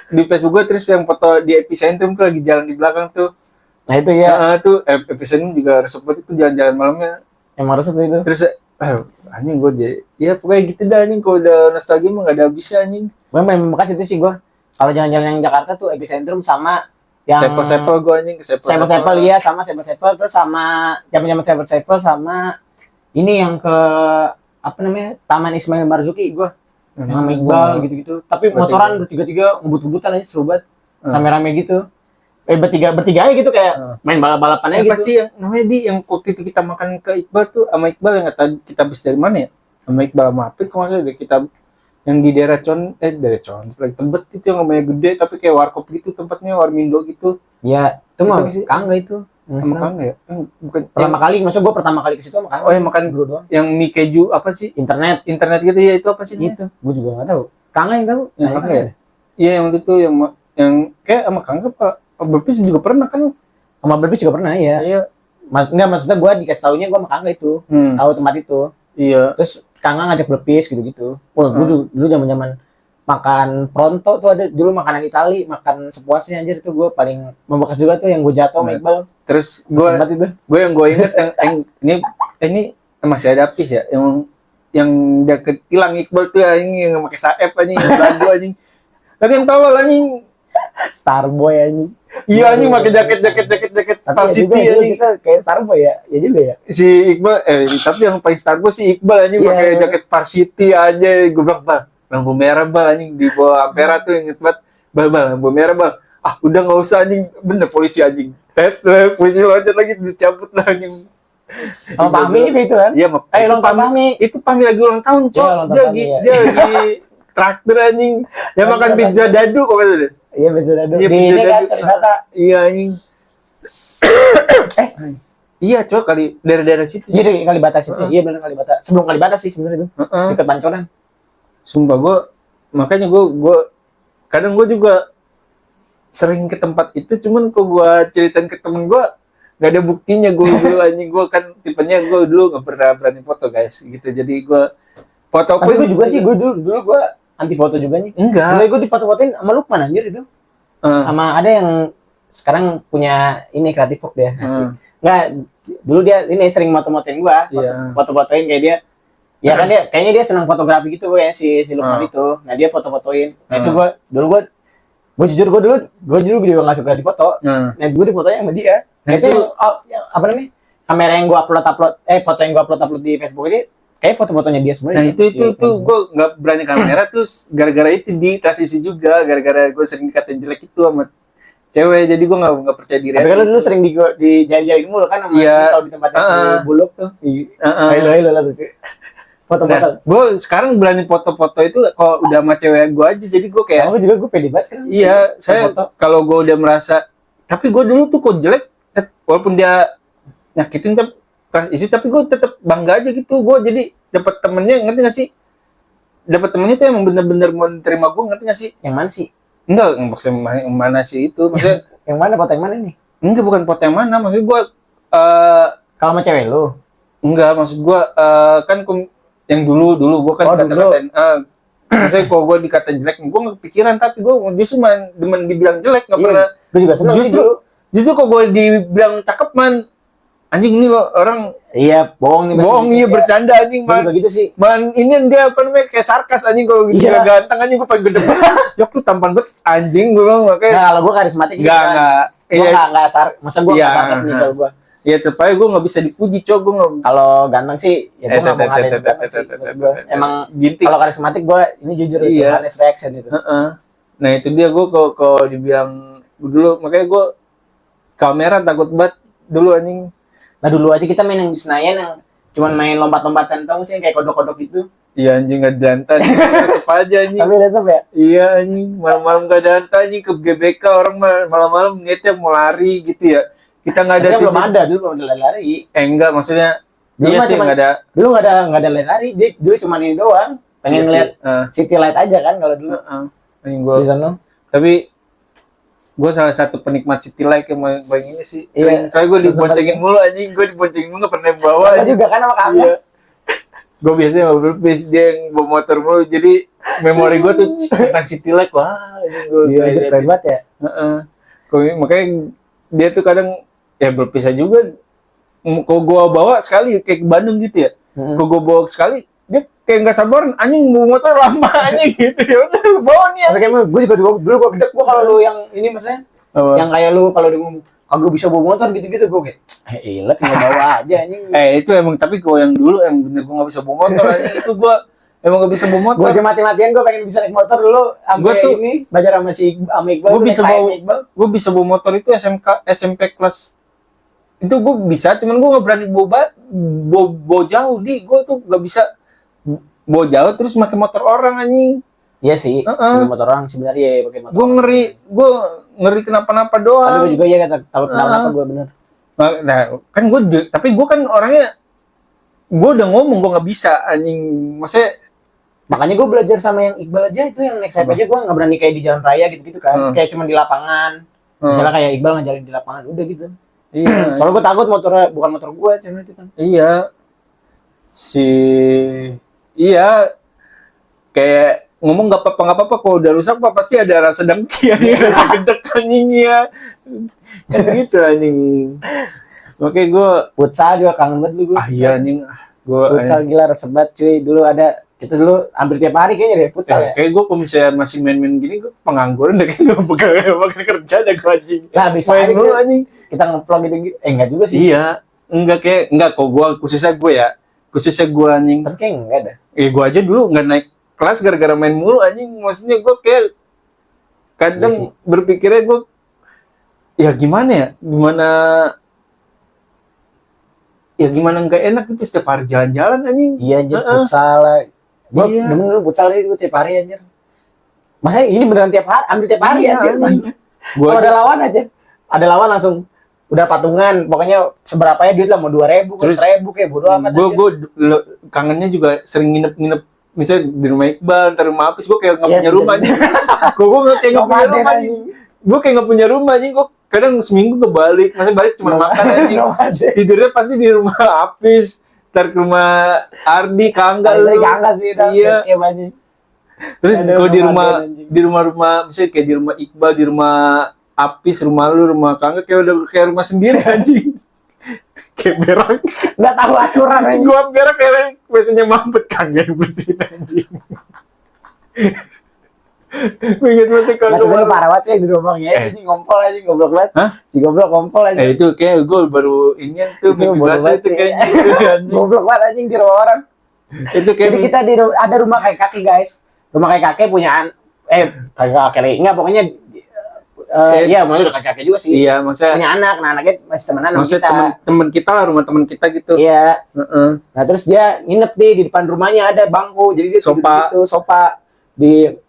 di Facebook gue terus yang foto di epicentrum tuh lagi jalan di belakang tuh. Nah, itu ya. Nah, tuh epicentrum juga resep banget itu jalan-jalan malamnya. Yang marah seperti itu. Terus anjing gue jadi ya pokoknya gitu dah anjing kalau udah nostalgia mah gak ada habisnya anjing. Gue main bekas itu sih gua. Kalau jalan-jalan yang Jakarta tuh epicentrum sama yang Sepel-sepel gue anjing ke Sepel iya sama Sepel terus sama zaman-zaman Sepel sama ini yang ke apa namanya Taman Ismail Marzuki gua yang sama Iqbal gitu-gitu. Tapi motoran bertiga-tiga ngebut-ngebutan aja seru banget. Rame-rame gitu. Bertiga aja gitu kayak main balap-balapan aja apa gitu. sih yang namanya di yang waktu itu kita makan ke Iqbal tuh sama Iqbal yang kata kita habis dari mana ya sama Iqbal sama Apit kalau nggak salah kita yang di daerah daerah lagi Tebet itu yang namanya gede tapi kayak warkop gitu tempatnya Warmindo gitu Ya, itu mah Itu sih. Kangga itu. sama Kangga ya bukan Pertama kali, maksud gue pertama kali ke situ sama Kangga. oh yang makan bro doang. yang mie keju apa sih Internet internet gitu ya itu apa sih namanya? gitu. Gue juga nggak tahu. Kangga yang tahu. Yang Kangga ya? Iya yang itu yang kayak sama Kangga Pak Berpis juga pernah kan Sama Berbis juga pernah ya. iya Maksudnya gue dikasih taunya gue sama Kangga itu. Tahu tempat itu. iya Terus Kangga ngajak Berbis gitu-gitu. Wah, gue dulu zaman-zaman makan pronto tuh ada dulu makanan Itali, makan sepuasnya anjir itu gue paling membekas juga tuh yang gue jatuh sama Iqbal. terus Sempat itu. gue yang gue inget yang ini masih ada Apis ya yang dia ketilang Iqbal tuh yang pakai saep anjing yang lagu anjing kalian tahu lah anjing Starboy anjing. iya anjing pakai jaket Tapi Star ya juga, City dulu anjing kita kayak Starboy ya. Ya juga ya. si Iqbal tapi yang paling Starboy si Iqbal anjing Iya. pakai jaket Star City aja gue bilang bal lampu merah bal anjing di bawah Ampera tuh inget banget bal lampu merah bal udah nggak usah anjing bener polisi anjing polisi loncat lagi dicabut lah anjing Sama Pahmi itu kan. iya Ulang tahun Pahmi. itu Pahmi lagi ulang tahun cok Iya, ulang tahun Pahmi, ya. dia lagi traktir anjing dia makan pizza dadu kok maksudnya Iya betul ada. Iya, Di ini pizza kan dadu. Kalibata. iya anjing iya cok kali daerah-daerah situ sih Jadi Kalibata situ. Iya benar Kalibata. Sebelum Kalibata sih sebenarnya itu. Heeh. Dekat Pancoran. Sumpah makanya gue kadang gue juga sering ke tempat itu cuman kok gue ceritain ke temen gue gak ada buktinya gue dulu anjing gue kan tipenya gue dulu gak pernah berani foto guys gitu jadi gue foto Tapi gue juga sih gue dulu gue anti foto juga nih. enggak Dulu gue difoto-fotoin sama Lukman anjir itu. Sama ada yang sekarang punya ini kreatif vlog dia asik. Enggak, dulu dia ini sering moto-motoin gua, Iya. foto-fotoin kayak dia. Ya kan dia kayaknya dia senang fotografi gitu ya si Lukman itu. Nah, dia foto-fotoin. Nah, itu gua jujur gua dulu juga enggak suka difoto. Nah, gua difotonya sama dia. Nah, itu itu- yang apa namanya? Kamera yang gua foto yang gua upload di Facebook ini kayak foto-fotonya dia sebenarnya. nah itu gue nggak berani kamera terus gara-gara itu di transisi juga gara-gara gue sering dikatain jelek itu sama cewek jadi gue nggak percaya diri Tapi aja. kan lu dulu sering dijajain mulu kan sama Iya. kalau di tempatnya si Buluk tuh. Halo lah tuh. Foto-foto. Nah, gue sekarang berani foto-foto itu kalau udah sama cewek gue aja jadi gue kayak Kamu juga gue pede banget kan. iya saya Foto. kalau gue udah merasa tapi gue dulu tuh kok jelek walaupun dia nyakitin transisi tapi gue tetap bangga aja gitu gue jadi dapat temennya ngerti gak sih dapat temennya tuh emang bener-bener mau terima gue ngerti gak sih Yang mana sih? enggak maksudnya yang mana sih itu maksudnya Yang mana foto yang mana nih? enggak bukan foto yang mana maksud gue Kalau sama cewek lu. enggak maksud gue kan yang dulu gue kan Oh, dulu. kata-katain maksudnya kalau gue dikatain jelek gue nggak kepikiran tapi gue justru demen dibilang jelek nggak pernah Gue juga seneng sih dulu. justru kok gue dibilang cakep man anjing ini loh orang Iya, bohong nih. bohong iya bercanda anjing Gue man juga gitu sih. man ini dia apa namanya kayak sarkas anjing kalau dia Iya. ganteng anjing gue pengen gede banget yok lu tampan banget anjing gue bilang Nah, makanya kalau gue karismatik gitu enggak kan. enggak Gue masa gue Iya. nggak sarkas nih kalau gue. ya terpakai gue nggak bisa dipuji cowok gue nggak Kalau ganteng sih, ya gue nggak mau ngadain ganteng sih. Maksud gua, emang gintik kalau karismatik gue ini jujur itu Iya. honest reaction itu. Heeh. Nah itu dia gue kalau dibilang dulu makanya gue kamera takut banget dulu anjing. Nah dulu aja kita main yang di Senayan yang cuman main lompat-lompatan tau sih yang kayak kodok-kodok gitu. Iya anjing gak dantan, resep aja anjing. Tapi resep ya? Iya anjing, malam-malam gak dantan anjing ke GBK orang malam-malam niatnya mau lari gitu ya. Kita nggak ada Tapi belum ada, dulu belum ada lari-lari. enggak maksudnya. Dulu Iya mah sih cuman- nggak ada. Dulu nggak ada lari-lari, dulu cuma ini doang. Pengen Iya sih. ngeliat City Light aja kan kalau dulu Anjing di gua. sana. Tapi gue salah satu penikmat City Light yang main ini sih. Iya. Soalnya gue Terus diboncengin sempat- mulu anjing, gue diboncengin mulu gak pernah bawa Apa anjing. juga kan sama kamu? Iya. Gue biasanya mobil bis, dia yang bawa motor mulu. Jadi memori gue tuh tentang City Light. Wah, anjing gue. Iya, itu keren banget ya. Makanya dia tuh kadang ya berpisah juga. Kalau gue bawa sekali kayak ke Bandung gitu ya. Kalau gue bawa sekali, dia kayak nggak sabaran. Anjing bawa motor lama anjing gitu. Ya udah lu bawa nih ya. Tapi kayak gue juga dulu gue gedek gue kalau lu yang ini maksudnya Apa? yang kayak lu kalau dia ngomong kagak bisa bawa motor gitu-gitu gue kayak ilah tinggal bawa aja anjing. Itu emang tapi kalau yang dulu emang bener gue nggak bisa bawa motor anjing. Itu gue emang nggak bisa bawa motor. Gue aja mati-matian gue pengen bisa naik motor dulu sampai Gua tuh- ini belajar sama si sama Iqbal. Gue naik bisa saya bawa sama Iqbal. gue bisa bawa motor itu SMP kelas itu gue bisa, cuman gue nggak berani bawa jauh di gue tuh nggak bisa bawa jauh terus pakai motor orang anjing. Iya sih, bawa motor orang sebenarnya ya pakai motor. Gue ngeri kenapa-napa Tapi doang. gue juga ya kata takut kenapa gue bener. Nah, kan tapi gue kan orangnya gue udah ngomong gue nggak bisa anjing, maksudnya Makanya gue belajar sama yang Iqbal aja itu yang next step aja gue nggak berani kayak di jalan raya gitu-gitu kan. Kayak cuma di lapangan. Misalnya kayak Iqbal ngajarin di lapangan udah gitu. iya Soalnya gue takut motornya bukan motor gue cuma itu kan. iya iya kayak ngomong nggak apa-apa kalau udah rusak pak pasti ada rasa dengki rasa gedek anjingnya kan gitu anjing. Makanya gue Futsal juga kangen banget lu gue. iya anjing gue Futsal gila resep banget cuy. Dulu ada kita dulu hampir tiap hari kayaknya deh futsal ya. kayak gue kalau misalnya masih main-main gini gue pengangguran deh kayak gak bakal kerja deh gue anjing. Lah bisa Main aja mulu kita, anjing. kita nge-vlog gitu-gitu. Enggak juga sih. Iya, enggak kok gue khususnya gue anjing. Tapi kayak enggak ada. Gue aja dulu nggak naik kelas gara-gara main mulu anjing. Maksudnya gue kayak kadang Iya sih. berpikirnya gue ya gimana nggak enak gitu setiap hari jalan-jalan anjing. Iya anjir Heeh. futsal. Gue Iya. demen dulu futsal itu tiap hari anjir. Masa ini beneran tiap hari, hampir tiap hari Iya, anjir. anjing. Gue Kalau ada lawan aja. Ada lawan langsung udah patungan, pokoknya seberapa ya duit lah mau 2.000 ke Terus 1.000 kayak bodo amat. gue anjir. kangennya juga sering nginep misalnya di rumah Iqbal, ntar rumah Apis, gue kayak nggak Iya, punya rumah iya. anjing. Gue kayak nggak punya Nomaden, rumah anjing. Gue kayak nggak punya rumah anjing. Gue kadang seminggu kebalik, masa balik cuma makan anjing. Nomaden. Tidurnya pasti di rumah Apis, ntar ke rumah Ardi, Kangga Dari lu. kagak sih udah Iya. escape anjing. Terus Ada kalau di nomaden, anjing. rumah misalnya kayak di rumah Iqbal, di rumah Apis, rumah lu, rumah Kangga kayak udah kayak rumah sendiri anjing. Kayak berak. Enggak tahu aturan anjing. Gua berak kayak biasanya mampet Kangga yang bersihin anjing. Gue inget banget Nah, kalau tapi lu kemarin. parah banget sih di rumahnya anjing ngompol anjing goblok banget. Hah? Si goblok ngompol anjing. Itu kayak gue baru ingin tuh Itu mimpi bodoh basah banget itu sih. kayaknya gitu, anjing. Goblok banget anjing di rumah orang. Itu kayak Jadi kita ada rumah kayak kakek guys. Rumah kayak kakek punya kakek enggak pokoknya iya maksudnya udah kakek kakek juga sih. iya maksudnya Punya anak, nah anaknya masih temenan sama maksudnya kita. teman kita lah, rumah teman kita gitu. Iya. Heeh. Nah terus dia nginep di depan rumahnya ada bangku, jadi dia tidur Sofa. di situ, sofa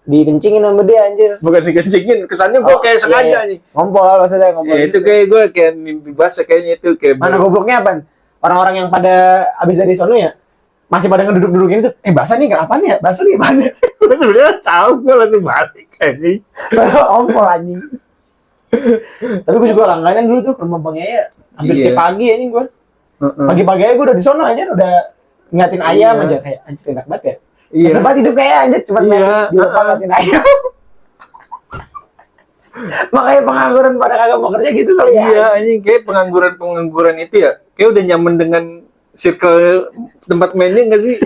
dikencingin sama dia anjir. Bukan dikencingin, kesannya gue Oh, kayak iya, sengaja iya. anjing. Ngompol maksudnya ngompol. Ya itu gitu. kayak gue kayak mimpi basah kayaknya itu kayak Mana gobloknya apa? Orang-orang yang pada abis dari sono ya masih pada ngeduduk-dudukin tuh. Basah nih kenapa nih ya? Basah nih gimana? gue sebenarnya tahu gue langsung balik anjing. Ngompol anjing. Tapi gue juga langganan dulu tuh ke rumah Bang Yaya. Hampir Iya. tiap pagi anjing gue. Heeh. Pagi-pagi aja gue udah di sono aja udah ngeliatin ayam Iya. aja kayak anjir enak banget ya. Iya. Sempat hidup kayak anjir cuma Iya. di depan ngeliatin ayam. Makanya pengangguran pada kagak mau kerja gitu kali ya. Iya anjing kayak pengangguran itu ya. Kayak udah nyaman dengan circle tempat mainnya enggak sih?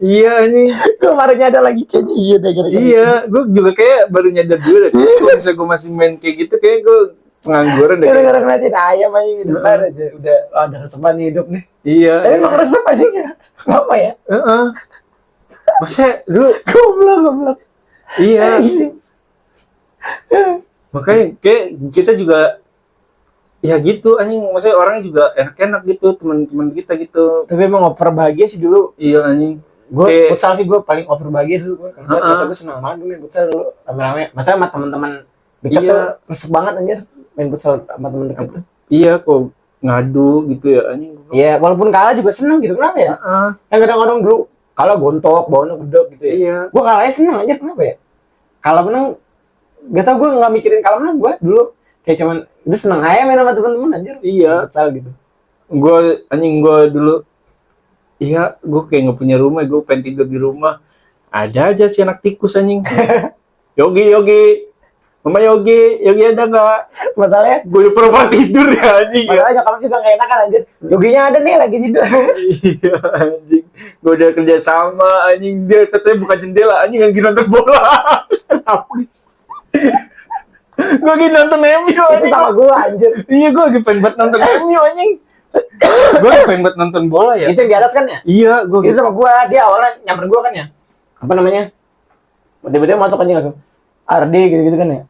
Iya anjing. Gue baru nyadar lagi kayaknya iya deh gara-gara Iya, gue juga kayak baru nyadar juga deh. Kalau misalnya gue masih main kayak gitu kayak gue pengangguran deh. gara-gara ngeliatin ayam aja di depan aja udah ada resepan hidup nih. Iya. Tapi emang resep aja ya. Apa ya? Heeh. Masa dulu Goblok. iya. Anjing. Makanya kayak kita juga ya gitu anjing, maksudnya orangnya juga enak-enak gitu, teman-teman kita gitu. Tapi emang over bahagia sih dulu. Iya anjing. Gue Kayak- futsal sih gue paling over bahagia dulu gue. Karena Heeh. gue senang banget gue main futsal dulu rame-rame. Masa sama teman-teman dekat Iya. tuh resep banget anjir main futsal sama teman dekat tuh. Iya kok ngadu gitu ya anjing. Iya, walaupun kalah juga seneng gitu. Kenapa ya? Heeh. Kan kadang-kadang dulu kalah gontok, bawahnya gedek gitu ya. Iya. Gue kalahnya seneng aja, kenapa ya? Kalah menang, gak tau gue nggak mikirin kalah menang gue dulu. Kayak cuman, udah seneng aja main sama temen-temen anjir. Iya. Futsal gitu. Gue dulu, iya gue kayak nggak punya rumah, gue pengen tidur di rumah. Ada aja si anak tikus anjing. Yogi, Mama Yogi ada nggak? Masalahnya, Gue udah pernah tidur ya anjing. Ya. masalahnya nyokap juga gak enakan anjir. Yoginya ada nih lagi tidur. Iya anjing, gue udah kerja sama anjing, dia tetep buka jendela anjing lagi nonton bola. Kenapa sih? Gue lagi nonton MU Itu anjing. sama gue anjir. Iya gue lagi pengen buat nonton MU anjing. Gue lagi pengen buat nonton bola ya. Itu yang di atas kan ya? Iya gue Itu sama gue, dia awalnya nyamper gue kan ya. Apa namanya? Tiba-tiba masuk aja langsung. Ardi gitu-gitu kan ya.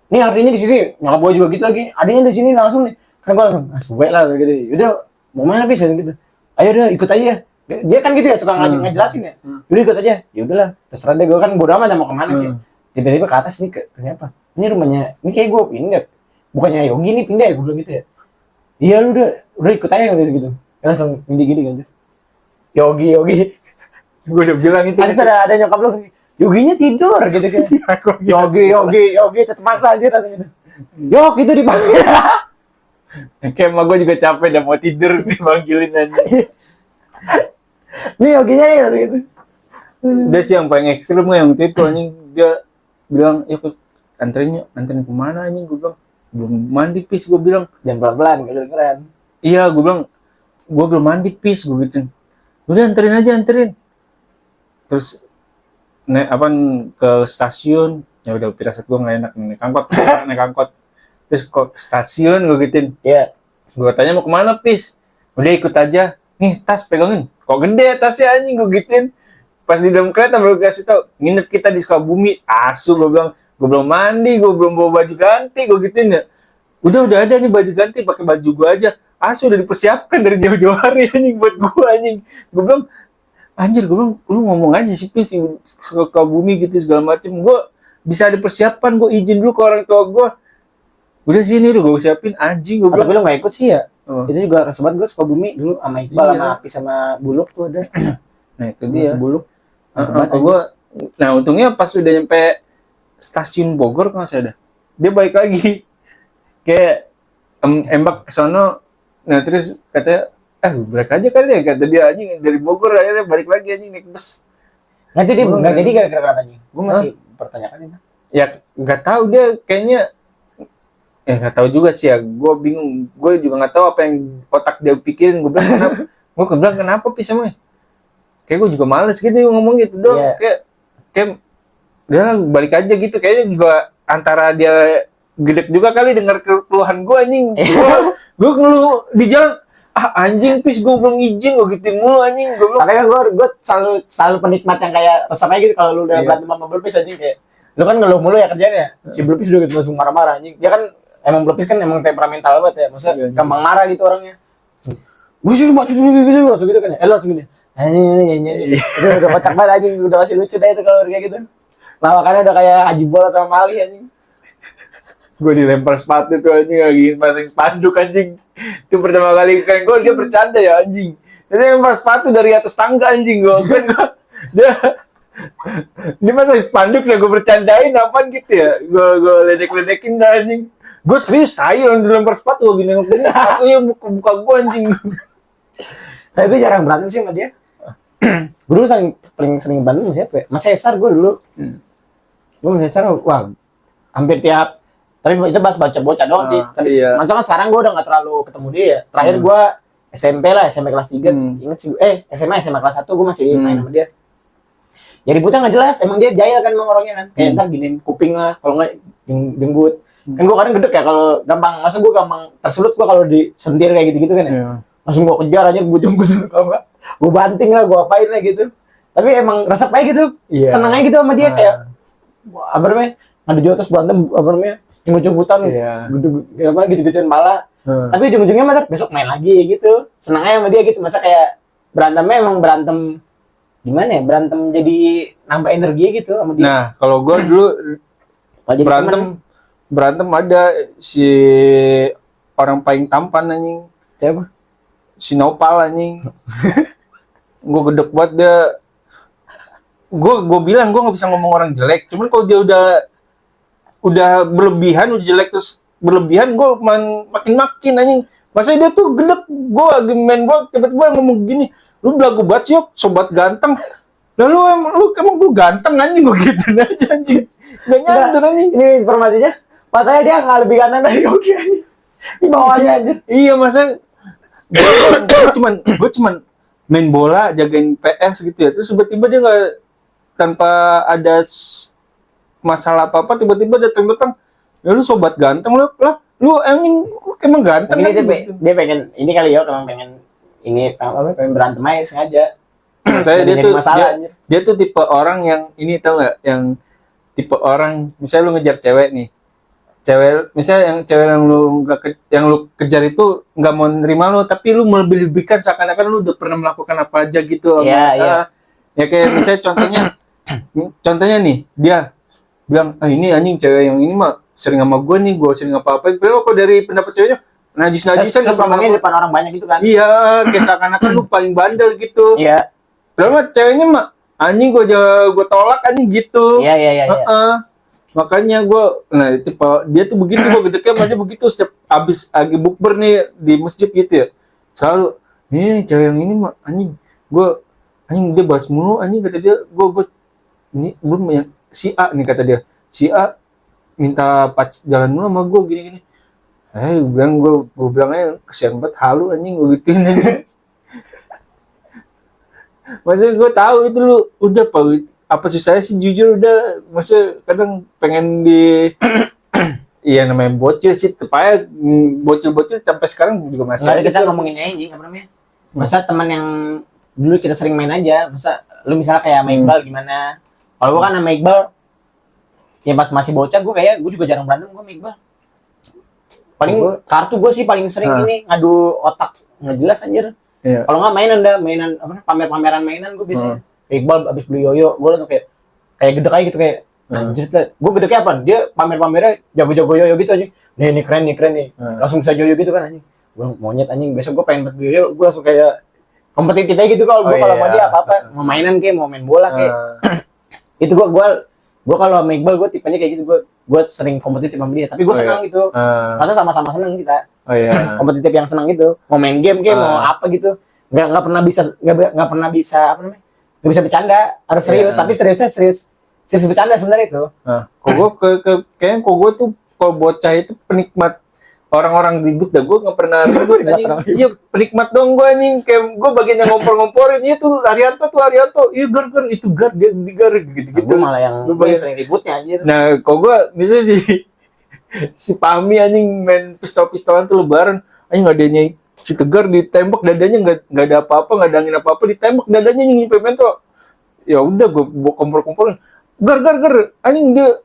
Nih Ardinya di sini, nyokap gue juga gitu lagi. Ardinya di sini langsung nih. Kan gue langsung, suwe lah gitu. Udah, mau mana bisa gitu. Ayo udah ikut aja. Dia kan gitu ya suka ngejelasin ya. Udah ikut aja. Ya udahlah, terserah deh gue kan bodo amat mau kemana gitu. Tiba-tiba ke atas nih ke siapa? Ini rumahnya, ini kayak gue pindah. Bukannya Yogi nih pindah ya, gue bilang gitu ya. Iya lu udah ikut aja gitu. Ya, langsung gini gitu. Yogi. gue udah bilang itu. Ada nyokap lu Yoginya tidur gitu kan. Yogi tetep maksa aja langsung gitu. Yok itu dipanggil. Kayak emang gue juga capek udah mau tidur dipanggilin anjing. Nih Yoginya nih langsung gitu. Udah sih yang paling ekstrim yang itu anjing, dia bilang ya anterin kemana anjing, gue bilang belum mandi pis, gue bilang Jangan pelan-pelan kalau keren. iya, gue bilang gue belum mandi pis, gue gituin. Udah anterin terus ke stasiun. Ya udah pirasat gue nggak enak naik angkot terus kok ke stasiun, gue gituin. Iya. Gue tanya mau kemana pis, udah ikut aja nih, tas pegangin, kok gede tasnya anjing, gue gituin. Pas di dalam kereta baru kasih tau nginep kita di Sukabumi. Asu, gue bilang gue belum mandi, gue belum bawa baju ganti, gue gituin ya. Udah ada nih baju ganti, pakai baju gue aja. Asu udah dipersiapkan dari jauh-jauh hari anjing buat gue anjing. Gue bilang anjir, gue bilang lu ngomong aja sih pis Sukabumi gitu segala macem, gue bisa dipersiapkan, gue izin dulu ke orang tua gue. Udah sini udah gue siapin anjing, gue bilang. Tapi lu nggak ikut sih ya? Oh. Itu juga rasa banget gue Sukabumi dulu sama Iqbal, Iya. sama Api, sama Buluk tuh ada. Nah itu dia. Buluk. Nah untungnya pas udah nyampe stasiun Bogor kan saya ada, dia balik lagi kayak embak ke sono. Nah terus katanya balik aja kali ya, kata dia anjing, dari Bogor akhirnya balik lagi anjing naik bus. Nanti dia nggak jadi gara-gara apanya? Gue masih pertanyakan itu. Ya nggak tahu, dia kayaknya nggak tahu juga sih ya, gue bingung, gue juga nggak tahu apa yang otak dia pikirin. Gue bilang kenapa, gue bilang kenapa pis emang, kayak gue juga males gitu ngomong gitu dong. Yeah. Kayak udah lah balik aja gitu, kayaknya juga antara dia gedek juga kali dengar keluhan gue anjing. Gue ngeluh di jalan, anjing pis gue belum izin, gue gituin mulu anjing. Gue bilang, Tapi kan gue selalu penikmat yang kayak resapnya gitu kalau lu udah berantem sama Belpis anjing, kayak lu kan ngeluh mulu ya kerjanya. Si Belpis udah gitu langsung marah-marah anjing. Dia kan emang Belpis kan emang temperamental banget ya, maksudnya gampang marah gitu orangnya. Gue sih baca gitu langsung gitu kan ya. Langsung gini. Nyanyi. Udah kocak banget anjing, udah masih lucu deh itu kalau kayak gitu. Lawakannya udah kayak Haji Bola sama Mali anjing. gue dilempar sepatu tuh anjing, lagi pasang spanduk anjing. Itu pertama kali kan gue, dia bercanda ya anjing. Jadi lempar sepatu dari atas tangga anjing, gue dia pasang spanduk dan gue bercandain apaan gitu ya. Gue ledek-ledekin dah anjing. Gue serius tayo orang dilempar sepatu, gue gini sepatunya muka gue anjing. Tapi gue jarang berantem sih sama dia. Gue dulu paling sering berantem sama siapa ya? Mas Cesar gue dulu. Gue Mas Cesar, wah hampir tiap. Tapi itu bahas bocah doang sih. Tapi iya. macam kan sekarang gue udah gak terlalu ketemu dia ya. Terakhir gue SMP kelas 3 inget sih. SMA kelas 1 gue masih main sama dia. Ya ributnya gak jelas, emang dia jahil kan emang orangnya kan. Kayak ntar giniin kuping lah, kalau gak jenggut. Kan gue kadang gedek ya kalau gampang, masa gue gampang tersulut gue kalau disentir kayak gitu-gitu kan ya. Langsung gue kejar aja, gue jenggut, kalau gak gue banting lah, gue apain lah gitu. Tapi emang resep aja gitu, seneng aja gitu sama dia kayak apa namanya, ngadu jotos berantem apa namanya, jenggut-jenggutan, gitu-gituin malah. Tapi ujung-ujungnya masa besok main lagi gitu. Senangnya sama dia gitu. Masa kayak berantemnya emang berantem gimana ya? Berantem jadi nambah energi gitu sama dia. Nah, kalau gue dulu Kalau jadi berantem ada si orang paling tampan anjing, siapa? si Nopal anjing. Gue gedek banget dia. Gue bilang gue nggak bisa ngomong orang jelek. Cuman kalau dia udah berlebihan, udah jelek terus berlebihan, gue makin anjing. Masa dia tuh gedek, gue lagi main gue tiba-tiba ngomong gini, lu belagu banget sih, sobat ganteng. Lalu emang lu ganteng anjing, gue gitu aja anjing. Gak nyadar anjing. Ini informasinya, masanya dia nggak lebih ganteng dari Yogi anjing. Di bawahnya aja. Iya, masa gue cuman main bola, jagain PS gitu ya. Terus tiba-tiba dia nggak, tanpa ada masalah apa-apa, tiba-tiba datang, ya lu sobat ganteng lu emang ganteng Ini kan? dia pengen ini kali ya, emang pengen ini pengen berantem aja sengaja. Saya Masalah, dia tuh tipe orang yang ini, tau nggak, yang tipe orang misalnya lu ngejar cewek nih, misalnya cewek yang lu kejar itu nggak mau nerima lu, tapi lu melebih-lebihkan seakan-akan lu udah pernah melakukan apa aja gitu. Iya. Ya kayak misalnya contohnya nih, dia bilang, ini anjing cewek yang ini mah sering sama gue nih, gue sering apa-apa. Padahal kok dari pendapat ceweknya najis-najisan. Terus ngomongnya depan orang banyak gitu kan. Iya, kayak seakan-akan lu paling bandel gitu. Iya. Padahal mah ceweknya mah, anjing gue tolak anjing gitu. Iya. Makanya dia tuh begitu, gue gedeknya sama dia begitu. Setiap abis lagi bukber nih di masjid gitu ya, selalu, ini cewek yang ini mah anjing dia bahas mulu anjing, kata dia. Ini belum yang si A nih, kata dia, si A minta jalan dulu sama gue gini-gini. Gue bilangnya kesian banget, halu anjing, gue gituin aja. Maksudnya gue tahu itu lu udah apa susahnya sih, jujur udah. Maksudnya kadang pengen iya namanya bocil sih, tepatnya bocil sampai sekarang juga masih ada. Kita ngomongin aja apa namanya, masa teman yang dulu kita sering main aja, masa lu misalnya kayak sama Iqbal gimana. Kalau gue kan sama Iqbal ya pas masih bocah, gue juga jarang berantem gue sama Iqbal. Paling kartu gue sih paling sering ini ngadu otak nggak jelas anjir. Iya. Kalau nggak mainan apa pameran mainan gue biasanya. Iqbal abis beli yoyo, gue tuh kayak gede aja gitu, kayak anjir lah. Gue gedeknya apa? Dia pamernya jago-jago yoyo gitu aja. Nih keren nih. Langsung bisa yoyo gitu kan anjing. Gue monyet anjing. Besok gue pengen beli yoyo, gue langsung kayak kompetitif aja gitu kalau sama dia apa-apa, mau mainan kayak mau main bola kayak. Itu gue kalau sama Iqbal gue tipenya kayak gitu, gue sering kompetitif sama dia, tapi gue senang gitu. Masa sama-sama senang kita. Kompetitif yang senang gitu, mau main game mau apa gitu, nggak pernah bisa apa namanya, nggak bisa bercanda, harus serius. Tapi serius bercanda sebenarnya itu. Kok kayaknya gue tuh kalau bocah itu penikmat orang-orang ribut dah, gue nggak pernah ribut anjing. Iya, penikmat dong gue anjing, kayak gue bagian yang ngompor-ngomporin. Iya tuh Arianto, iya gar itu dia gar gitu. Gue malah yang gue sering ributnya anjir. Nah, kok gue misalnya si Pami anjing main pistol-pistolan tuh lebaran, anjing adanya si Tegar ditembak dadanya, nggak ada apa-apa, nggak ada angin apa-apa, ditembak dadanya nyimpen mentro. Ya udah gue kompor-komporin, gar anjing dia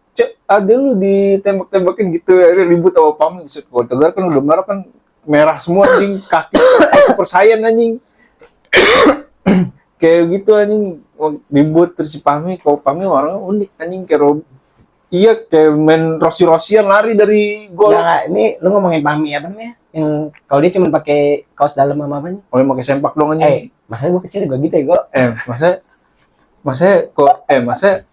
ada lu ditembak-tembakin gitu, ribut sama Pami. Kalau Tegar kan udah marah kan, merah semua anjing, kaki Super Saiyan anjing. Kayak gitu anjing, ribut. Terus si Pami orangnya unik anjing, kayak main Rossi-Rossian lari dari gol. Nah, ini lu ngomongin Pami apa namanya? Yang kalau dia cuma pakai kaos dalam sama apanya? Oh, pakai sempak dong anjing. Masa gue kecil juga gitu ya, gue. Masa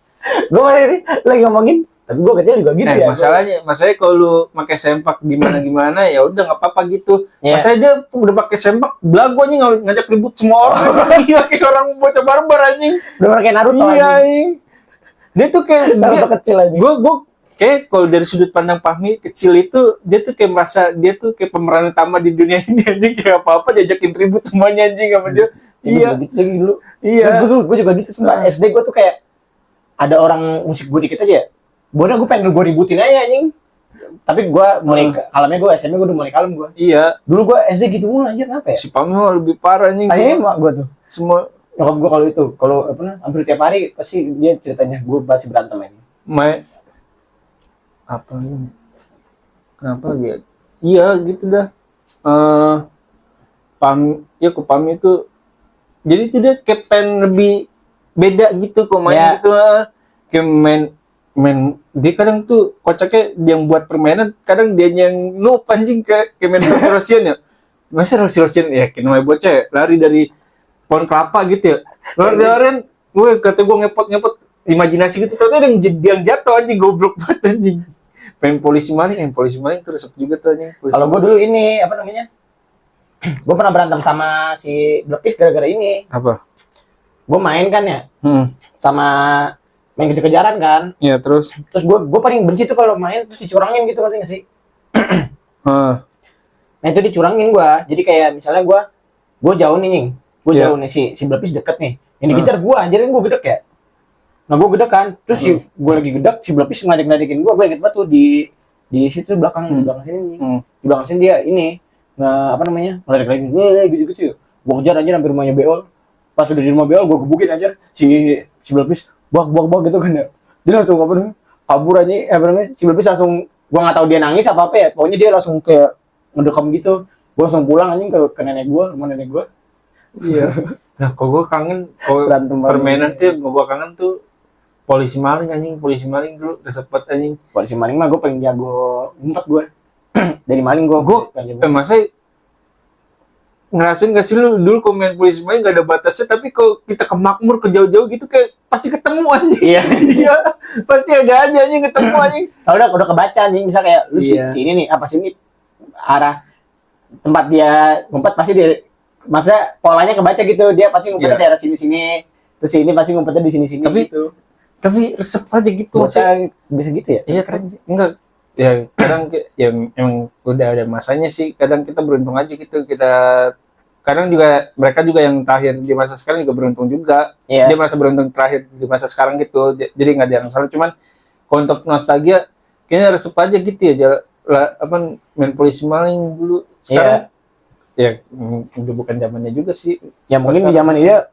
Gue lagi ngomongin, tapi gue kecil juga gitu ya. Masalahnya kalau lu pakai sempak gimana ya udah nggak apa-apa gitu. Masalahnya dia udah pakai sempak, belagu anjing, ngajak ribut semua orang. Iya, kayak orang bocah barbar anjing. Udah kayak Naruto anjing. Dia tuh kayak Naruto kecil anjing. Gue kayak kalau dari sudut pandang Fahmi kecil itu, dia tuh kayak merasa dia tuh kayak pemeran utama di dunia ini anjing, kayak apa-apa diajakin ribut semuanya anjing sama dia. Iya. Gitu lagi dulu. Iya. Gue juga gitu sumpah. SD gue tuh kayak ada orang musik gue dikit aja. Bodoh, gue pengen gue ributin aja anjing. Tapi gue mulai kalemnya, gue SMP gue udah mulai kalem gue. Iya. Dulu gue SD gitu mulu anjir, kenapa ya? Si Fahmi lebih parah anjing. Ayo mak gue tuh. Semua nyokap gue kalau hampir tiap hari pasti dia ceritanya gue pasti berantem ini. Apa ini? Kenapa ya? Iya gitu dah. Pam itu jadi itu dia kayak pengen lebih beda gitu kok main Ya. gitu. Kayak main dia kadang tuh kocaknya dia yang buat permainan, kadang dia yang noob anjing kayak main Rosian ya. Masa Rosian ya kayak namanya bocah ya, lari dari pohon kelapa gitu ya. Lari-larian, gue kata gue ngepot imajinasi gitu, ternyata yang jatuh anjing, goblok banget anjing. Pengen polisi maling terus juga tuh anjing. Kalau gue dulu ini apa namanya? Gue pernah berantem sama si Blepis gara-gara ini. Apa? Gue main kan ya sama main kejar-kejaran kan. Ya terus. Terus gue paling benci tuh kalau main terus dicurangin gitu, ngerti gak sih? Nah itu dicurangin gue. Jadi kayak misalnya gue jauh nih, Nying. Gue Iya. jauh nih, si Blepis deket nih. Yang dikejar gue, anjir kan gue gedek ya. Nah gue gedek kan. Terus gue lagi gedek, si Blepis ngajak-ngajakin gue inget banget tuh di situ belakang sini nih. Di belakang sini dia ini apa namanya? Ngajak-ngajakin gitu-gitu ya. Gue kejar anjir sampai rumahnya Beol. Pas udah di rumah Beol gue gebukin anjir si Blepis bak gitu kan ya. Dia langsung apa namanya? Kabur aja, apa namanya? Si Blepis langsung, gue nggak tahu dia nangis apa ya. Pokoknya dia langsung kayak ngedekam gitu. Gue langsung pulang anjing ke nenek gue, rumah nenek gue. Iya. Nah, kok gue kangen Berantem permainan tuh, gue kangen tuh polisi maling dulu tersepet anjing. Polisi maling mah gue paling jago ngumpet gue. Dari maling gue. Masa ngerasain gak sih lu dulu kalau main polisi maling gak ada batasnya, tapi kalau kita ke makmur ke jauh-jauh gitu kayak pasti ketemu anjing. Iya. Iya, pasti ada aja anjing ketemu anjing. Soalnya udah kebaca anjing, misal kayak lu Iya. sini nih, apa sini arah tempat dia ngumpet pasti dia, masa polanya kebaca gitu, dia pasti ngumpetnya Iya. daerah sini-sini, terus ini pasti ngumpetnya di sini-sini gitu. Tapi resep aja gitu. Bocah bisa gitu ya? Iya keren sih. Enggak. Ya kadang yang emang udah ada masanya sih. Kadang kita beruntung aja gitu. Kadang juga mereka juga yang terakhir di masa sekarang juga beruntung juga. Iya. Dia merasa beruntung terakhir di masa sekarang gitu. Jadi nggak ada yang salah. Cuman kalau untuk nostalgia kayaknya resep aja gitu ya. Main polisi maling dulu. Sekarang ya udah bukan zamannya juga sih. Ya mungkin di zaman dia,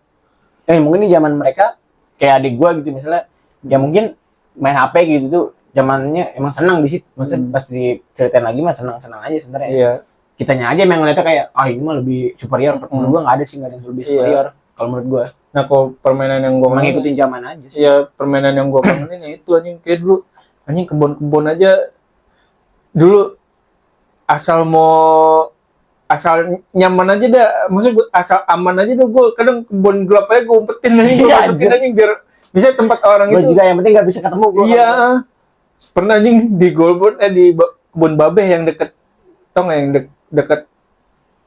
mungkin di zaman mereka kayak adik gua gitu misalnya, ya mungkin main HP gitu tuh zamannya emang senang di situ. Maksudnya pas diceritain lagi mah senang-senang aja sebenarnya. Iya. Kitanya aja emang ngeliatnya kayak ini mah lebih superior. Menurut gua nggak ada sih, nggak ada yang lebih superior kalau menurut gua. Nah kalau permainan yang gua Emang ngikutin zaman aja sih. ya permainan yang gua kangenin ya itu anjing, kayak dulu anjing kebun-kebun aja dulu, asal nyaman aja dah, maksudnya gua asal aman aja dah, gua kadang kebun gelap aja gua umpetin aja, gua Iya, masukin anjing biar bisa tempat orang Gua itu. juga yang penting nggak bisa ketemu gua. Iya, pernah anjing di Golbon di kebun babeh yang deket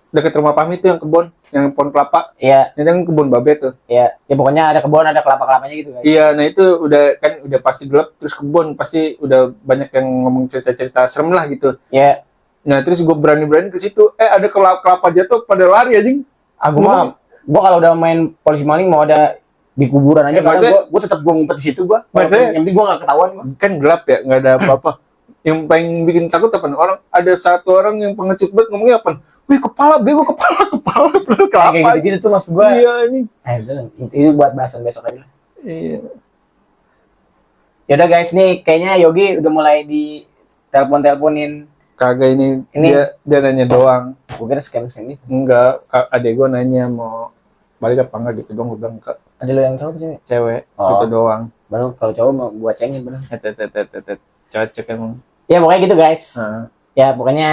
deket rumah Pami itu, yang kebun yang pohon kelapa. Iya, Itu kan kebun babeh tuh. iya. Ya pokoknya ada kebun, ada kelapa-kelapanya gitu guys. Iya, nah itu udah pasti gelap, terus kebun pasti udah banyak yang ngomong cerita-cerita serem lah gitu. Ya, Nah terus gue berani ke situ, ada kelapa jatuh pada lari anjing. gua kalau udah main polisi maling mau ada di kuburan aja, karena maksudnya- gua tetap ngumpet di situ gua. Maksudnya- Yang penting gua nggak ketahuan gua. Kan gelap ya, nggak ada apa-apa. Yang paling bikin takut apa? Orang ada satu orang yang pengecut banget ngomongnya apa? Wih kepala bego, kepala perlu kelapa. Kayak gitu-gitu tuh maksud gua. Iya ini. Itu buat bahasan besok aja. Iya. Yaudah guys, nih kayaknya Yogi udah mulai di teleponin. Kagak ini Ini- dia nanya doang. Gua kira scam gitu. Enggak, adek gue nanya mau balik apa enggak gitu dong, gue bilang ke Ada lo yang tahu sih? cewek Oh. gitu doang. Baru kalau cowok mau gua cengin bener. Cocok emang. Ya pokoknya gitu guys. Nah, Ya pokoknya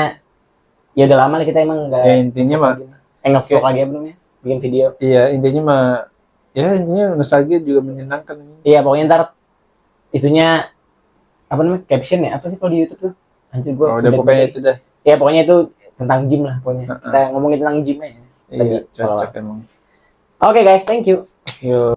ya udah lama lah kita emang nggak ya intinya mah nge-vlog lagi ya belum ya, bikin video. iya intinya mah ya intinya nostalgia juga menyenangkan. Iya pokoknya ntar itunya apa namanya, caption ya apa sih kalau di YouTube tuh, anjir gua Udah pokoknya itu dah. ya pokoknya itu tentang gym lah pokoknya. Kita ngomongin tentang gym aja Iya, tadi. cocok emang. Oke guys, thank you. Yo.